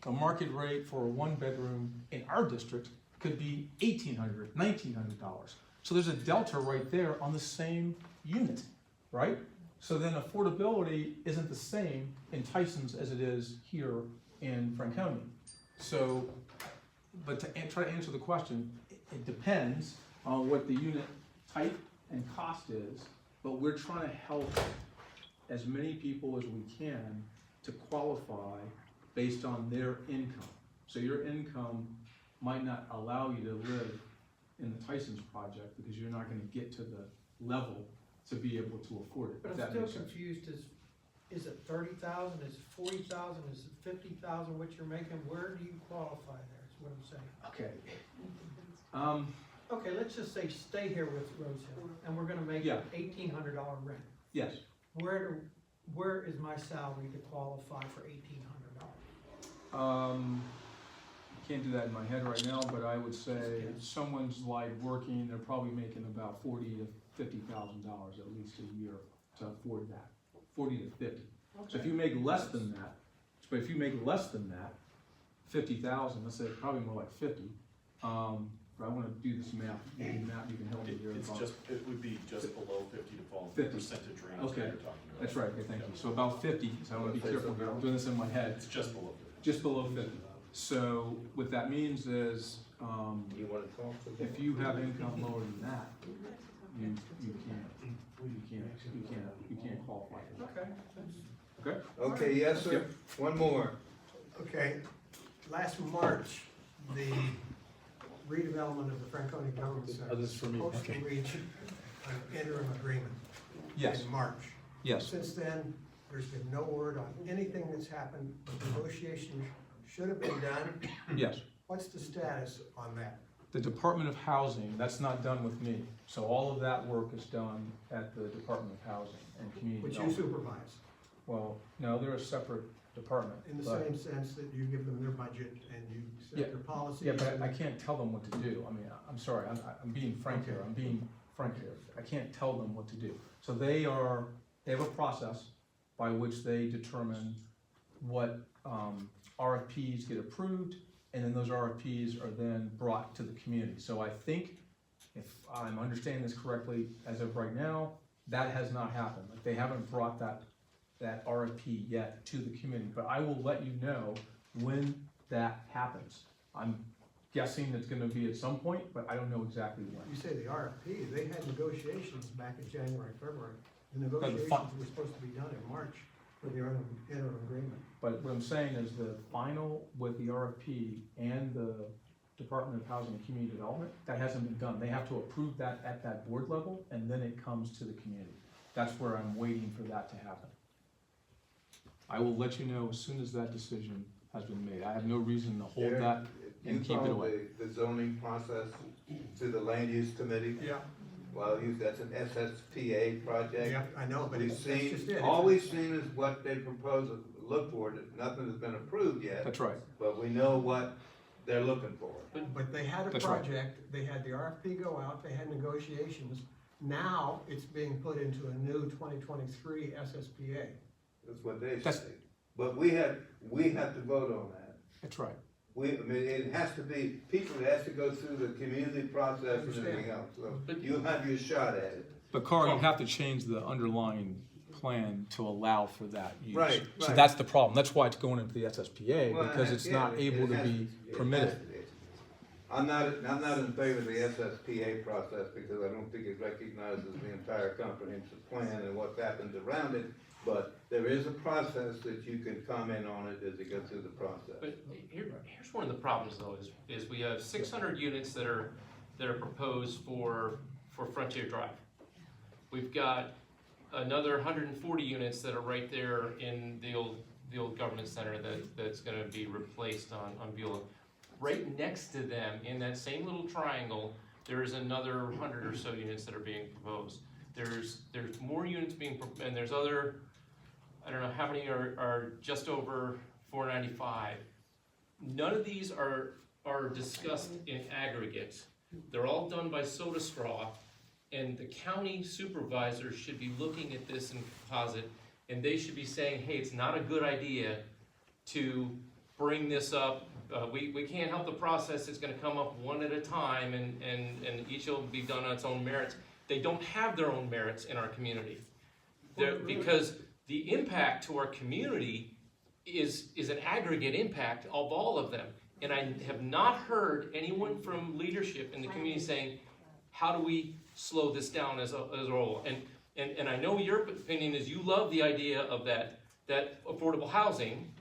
The market rate for a one-bedroom in our district could be $1,800, $1,900. So there's a delta right there on the same unit, right? So then affordability isn't the same in Tyson's as it is here in Franconia. So, but to try to answer the question, it depends on what the unit type and cost is, but we're trying to help as many people as we can to qualify based on their income. So your income might not allow you to live in the Tyson's project because you're not gonna get to the level to be able to afford it. But if I'm that still makes sense. confused, is it 30,000, is it 40,000, is it 50,000, what you're making, where do you qualify there, is what I'm saying. Okay. Okay, let's just say, stay here with Rose Hill, and we're gonna make Yeah. $1,800 rent. Yes. Where is my salary to qualify for $1,800? Can't do that in my head right now, but I would say someone's like working, they're probably making about $40,000 to $50,000 at least a year to afford that, 40 to 50. So if you make less than that, 50,000, let's say probably more like 50. But I want to do this math. You can help me here. It would be just below 50 to fall in 50. the percentage range that Okay, you're talking about. that's right. Okay, thank you. So about 50. So I want to be careful here. I'm doing this in my head. It's just below 50. Just below 50. So what that means is, You wanna talk to them? if you have income lower than that, you can't qualify for that. Okay. Okay? Okay, yes, sir. One more. Okay, last March, the redevelopment of the Franconia Government Center. Oh, this is for me, was supposed okay. to reach an interim agreement. Yes. In March. Yes. Since then, there's been no word on anything that's happened. Negotiations should have been done. Yes. What's the status on that? The Department of Housing, that's not done with me. So all of that work is done at the Department of Housing and Community Which you Development. supervise, Well, no, they're a separate department. in the but- same sense that you give them their budget and you Yeah, set their policies. Yeah, but I can't tell them what to do. I mean, I'm sorry, I'm being frank here, I can't tell them what to do. So they have a process by which they determine what RFPs get approved, and then those RFPs are then brought to the community. So I think, if I'm understanding this correctly, as of right now, that has not happened. Like, they haven't brought that RFP yet to the community, but I will let you know when that happens. I'm guessing it's gonna be at some point, but I don't know exactly when. You say the RFP, they had negotiations back in January, February. The the negotiations fi- were supposed to be done in March for the interim agreement. But what I'm saying is the final with the RFP and the Department of Housing and Community Development, that hasn't been done. They have to approve that at that board level, and then it comes to the community. That's where I'm waiting for that to happen. I will let you know as soon as that decision has been made. I have no reason to hold Eric, that and keep it You away. follow the zoning process to the land use committee? Yeah. Well, that's an SSPA project. Yeah, I know, but We've that's seen, just it. all we've seen is what they propose, look for, nothing has been approved yet. That's right. But we know what they're looking for. But they had a That's right. project, they had the RFP go out, they had negotiations. Now it's being put into a new 2023 SSPA. That's what they That's- say. But we have to vote on that. That's right. I mean, it has to be, people, it has to go through the community process and everything else, so you'll have your shot at it. But Carl, you have to change the underlying plan to allow for that use. Right, So right. that's the problem. That's why it's going into the SSPA, Well, because it's not able to be permitted. I'm not in favor of the SSPA process because I don't think it recognizes the entire comprehensive plan and what happens around it. But there is a process that you can comment on it as it goes through the process. But here's one of the problems though, is we have 600 units that are proposed for Frontier Drive. We've got another 140 units that are right there in the old government center that's gonna be replaced on Beulah. Right next to them, in that same little triangle, there is another 100 or so units that are being proposed. There's more units being, and there's other, I don't know how many are just over 495. None of these are discussed in aggregate. They're all done by soda straw, and the county supervisor should be looking at this in composite, and they should be saying, hey, it's not a good idea to bring this up. We can't help the process. It's gonna come up one at a time, and each will be done on its own merits. They don't have their own merits in our community. Because the impact to our community is an aggregate impact of all of them. And I have not heard anyone from leadership in the community saying, how do we slow this down as a whole? And I know your opinion is you love the idea of that affordable housing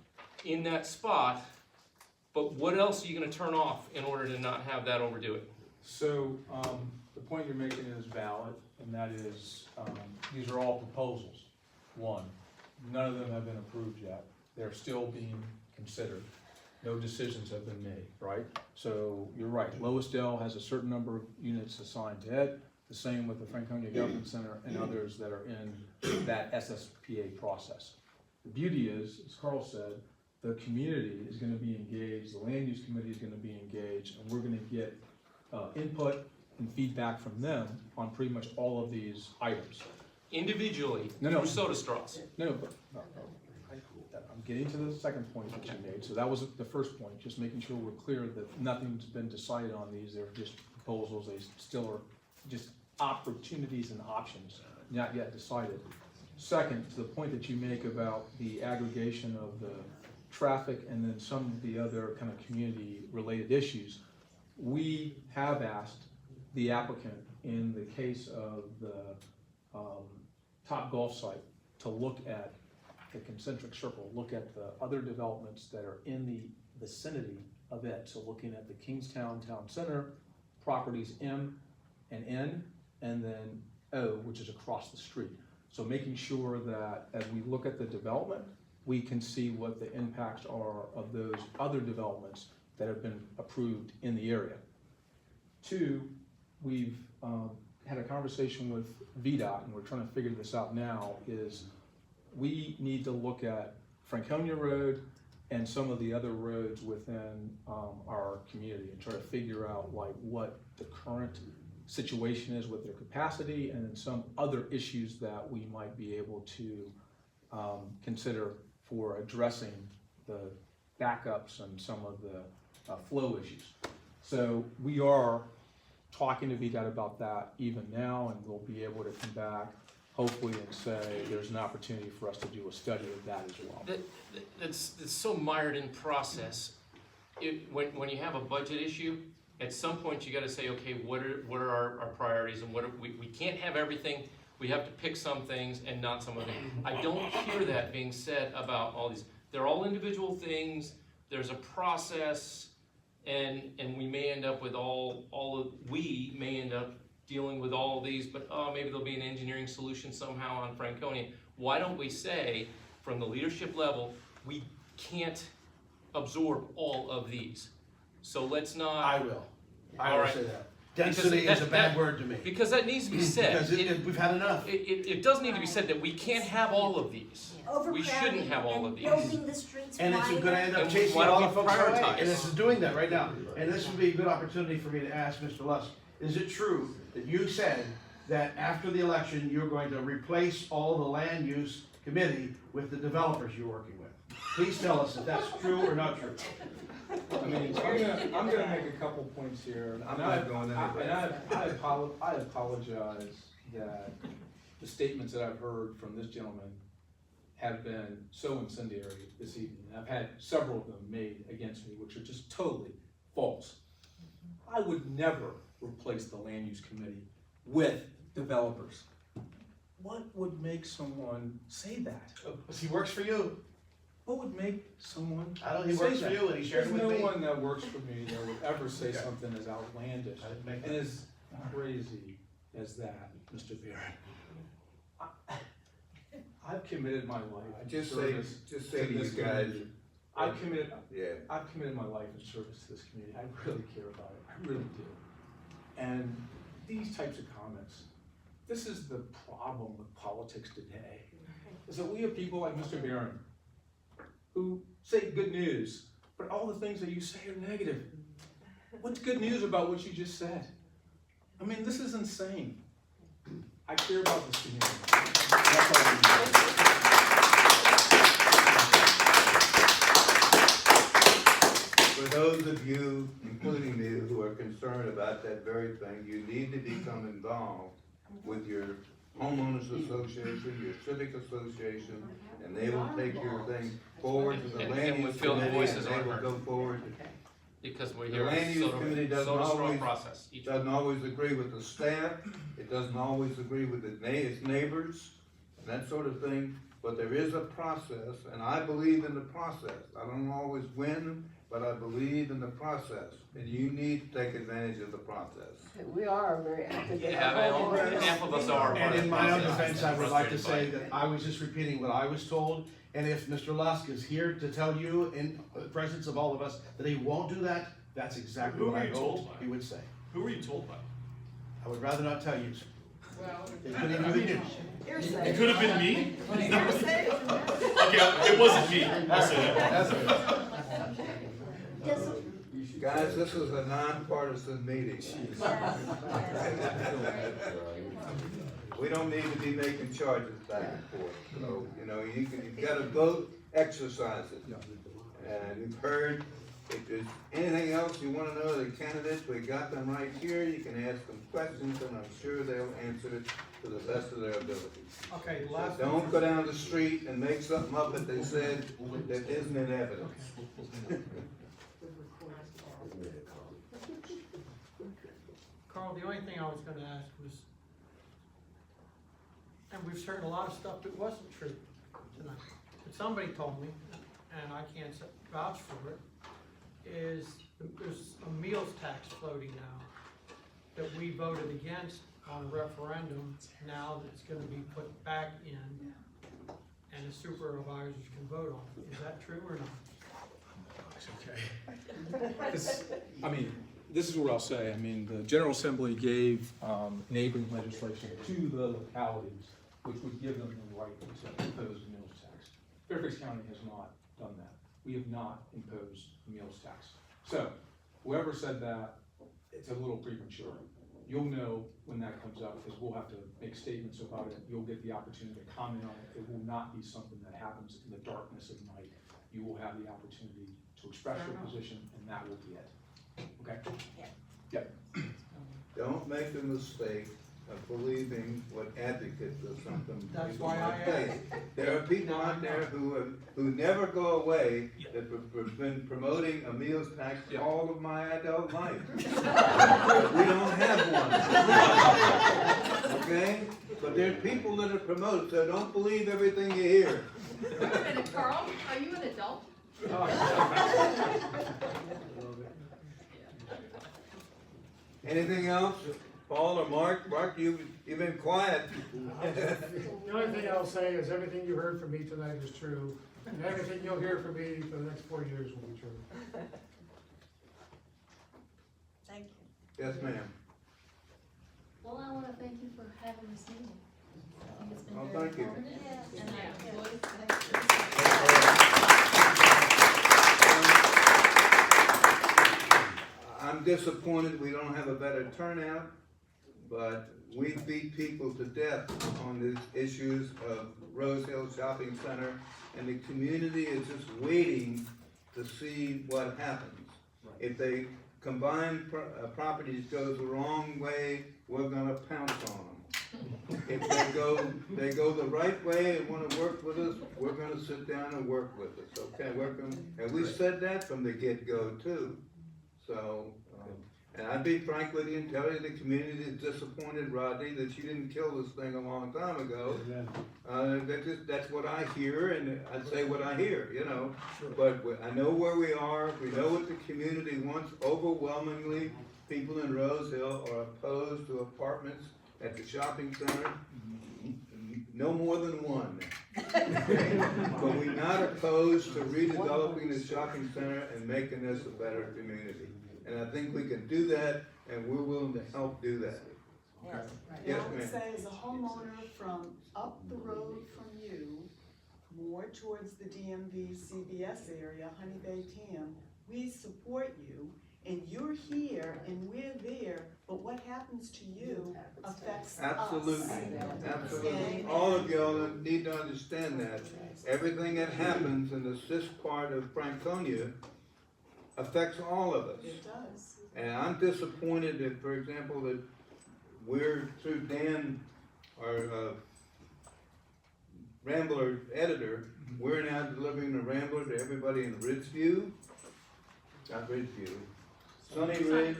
in that spot, but what else are you gonna turn off in order to not have that overdo it? So, the point you're making is valid, and that is, these are all proposals. One, none of them have been approved yet. They're still being considered. No decisions have been made, right? So you're right, Loisdale has a certain number of units assigned to it, the same with the Franconia Government Center and others that are in that SSPA process. The beauty is, as Carl said, the community is gonna be engaged, the land use committee is gonna be engaged, and we're gonna get input and feedback from them on pretty much all of these items. Individually, No. through soda straws. No, I'm getting to the second point that you made. So that was the first point, just making sure we're clear that nothing's been decided on these. They're just proposals. They still are just opportunities and options, not yet decided. Second, to the point that you make about the aggregation of the traffic and then some of the other kind of community-related issues, we have asked the applicant in the case of the Top Golf site to look at the concentric circle, look at the other developments that are in the vicinity of it. So looking at the Kingstown Town Center, properties M and N, and then O, which is across the street. So making sure that as we look at the development, we can see what the impacts are of those other developments that have been approved in the area. Two, we've had a conversation with VDOT, and we're trying to figure this out now, is we need to look at Franconia Road and some of the other roads within our community and try to figure out like what the current situation is with their capacity and then some other issues that we might be able to consider for addressing the backups and some of the flow issues. So we are talking to VDOT about that even now, and we'll be able to come back hopefully and say there's an opportunity for us to do a study of that as well. It's so mired in process. When you have a budget issue, at some point you gotta say, okay, what are our priorities, and we can't have everything. We have to pick some things and not some of them. I don't hear that being said about all these. They're all individual things. There's a process, and we may end up with we may end up dealing with all of these, but maybe there'll be an engineering solution somehow on Franconia. Why don't we say, from the leadership level, we can't absorb all of these. So let's not. I will All right. say that. Density is a bad word to me. Because that needs to be said. Because we've had enough. It does need to be said that we can't have all of these. We shouldn't have all of these. Building the streets And it's wider. gonna end up And chasing why don't all we the folks away, prioritize? and this is doing that right now. And this would be a good opportunity for me to ask Mr. Lusk, is it true that you said that after the election, you're going to replace all the land use committee with the developers you're working with? Please tell us if that's true or not true. I mean, I'm gonna make a couple points here. I'm And not going anywhere. I apologize that the statements that I've heard from this gentleman have been so incendiary this evening. I've had several of them made against me, which are just totally false. I would never replace the land use committee with developers. What would make someone say that? He works for you. What would make someone I don't, he say works for that? you and he shared it with me. There's no one that works for me that would ever say something as outlandish I didn't make and that. as crazy as that, Mr. Barron. I've committed my life in Just service say to you this guys, community. I've committed yeah. my life in service to this community. I really care about it. I really do. And these types of comments, this is the problem with politics today, is that we have people like Mr. Barron who say good news, but all the things that you say are negative. What's good news about what you just said? I mean, this is insane. I care about this community. That's all I need. For those of you, including me, who are concerned about that very thing, you need to become involved with your homeowners association, your civic association, and they will take your thing forward to the And land we use feel the committee, voices and they aren't will heard. go forward. Because we're The here, land use sort committee of, doesn't sort of strong always, process. doesn't always agree with the staff, it doesn't always agree with its neighbors, and that sort of thing, but there is a process, and I believe in the process. I don't always win, but I believe in the process, and you need to take advantage of the process. We are very active. Half of us are. And in my own defense, I would like to say that I was just repeating what I was told, and if Mr. Lusk is here to tell you in the presence of all of us that he won't do that, that's exactly Who what were I you told hoped by? he would say. Who were you told by? I would rather not tell you. Well. It could even be you. It could have been me. Okay, it wasn't me. I'll say that. Guys, this is a nonpartisan meeting. We don't need to be making charges back and forth. So, you know, you've got to vote, exercise it. And you've heard, if there's anything else you want to know of the candidates, we got them right here. You can ask them questions, and I'm sure they'll answer it to the best of their ability. Okay, the So last. don't go down the street and make something up that they said that isn't in evidence. Carl, the only thing I was gonna ask was, and we've heard a lot of stuff that wasn't true tonight, but somebody told me, and I can't vouch for it, is there's a meals tax floating now that we voted against on a referendum, now that it's gonna be put back in, and the supervisors can vote on it. Is that true or not? I mean, this is what I'll say. I mean, the General Assembly gave enabling legislation to the localities, which would give them the right to impose a meals tax. Fairfax County has not done that. We have not imposed a meals tax. So, whoever said that, it's a little premature. You'll know when that comes up, because we'll have to make statements about it. You'll get the opportunity to comment on it. It will not be something that happens in the darkness of night. You will have the opportunity to express your position, and that will be it. Okay? Yep. Don't make the mistake of believing what advocates of something. That's people why might I say. asked. There are people out there who never go away that have been promoting a meals tax all of my adult life. We don't have one. Okay? But there are people that are promoted, so don't believe everything you hear. Wait a minute, Carl, are you an adult? Anything else? Paul or Mark? Mark, you've been quiet. The only thing I'll say is everything you heard from me tonight is true, and everything you'll hear from me for the next 4 years will be true. Thank you. Yes, ma'am. Well, I want to thank you for having this meeting. I think it's been Oh, very thank you. informative, Yes. and I enjoyed I'm disappointed we don't have a better turnout, but we beat people to death on these issues of Rose Hill Shopping Center, and the community is just waiting to see what happens. If they combine properties goes the wrong way, we're gonna pounce on them. If they go the right way and wanna work with us, we're gonna sit down and work with us, okay? And we said that from the get-go too. So, and I'd be frank with you and tell you the community is disappointed, Rodney, that you didn't kill this thing a long time ago. That's what I hear, and I'd say what I hear, you know. But I know where we are, we know what the community wants. Overwhelmingly, people in Rose Hill are opposed to apartments at the shopping center. No more than one. But we're not opposed to redeveloping the shopping center and making this a better community. And I think we can do that, and we're willing to help do that. Yes. Yes, I would ma'am. say as a homeowner from up the road from you, more towards the DMV CBS area, Honey Bay TM, we support you, and you're here and we're there, but what happens to you affects us. Absolutely, absolutely. All of y'all need to understand that. Everything that happens in this part of Franconia affects all of us. It does. And I'm disappointed that, for example, that we're, through Dan, our Rambler editor, we're now delivering the Rambler to everybody in Ridgeview, not Ridgeview, Sunny Ridge,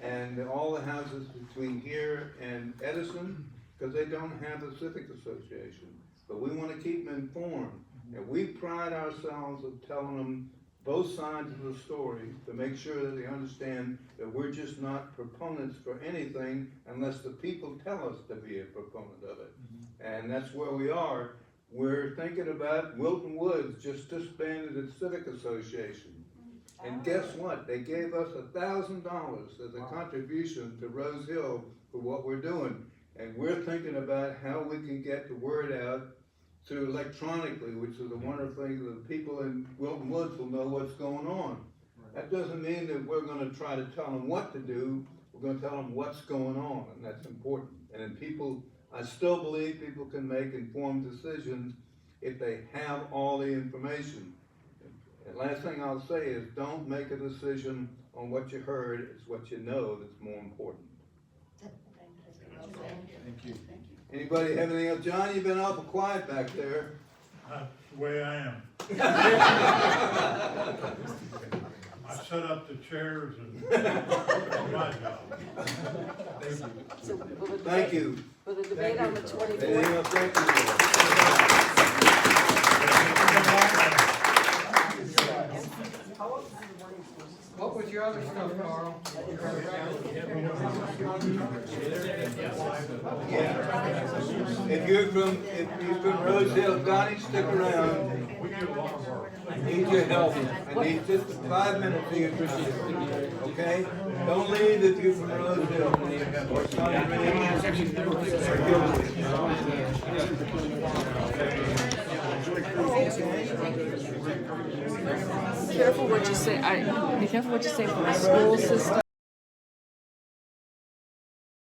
and all the houses between here and Edison, because they don't have a civic association. But we want to keep them informed, and we pride ourselves of telling them both sides of the story to make sure that they understand that we're just not proponents for anything unless the people tell us to be a proponent of it. And that's where we are. We're thinking about Wilton Woods just disbanded its civic association. And guess what? They gave us $1,000 as a contribution to Rose Hill for what we're doing. And we're thinking about how we can get the word out through electronically, which is a wonderful thing that the people in Wilton Woods will know what's going on. That doesn't mean that we're gonna try to tell them what to do, we're gonna tell them what's going on, and that's important. And then people, I still believe people can make informed decisions if they have all the information. And last thing I'll say is don't make a decision on what you heard, it's what you know that's more important. Thank you. Anybody have anything else? John, you've been awful quiet back there. That's the way I am. I set up the chairs and that's my job. So will the Thank debate- you. Will the debate on the Anything 24th? else? Thank you. What was your other stuff, Carl? If you're from Rose Hill, Donnie, stick around. I need your help. I need just 5 minutes of your time, okay? Don't leave if you're from Rose Hill. Or Careful what you say, be careful what you say for the school system.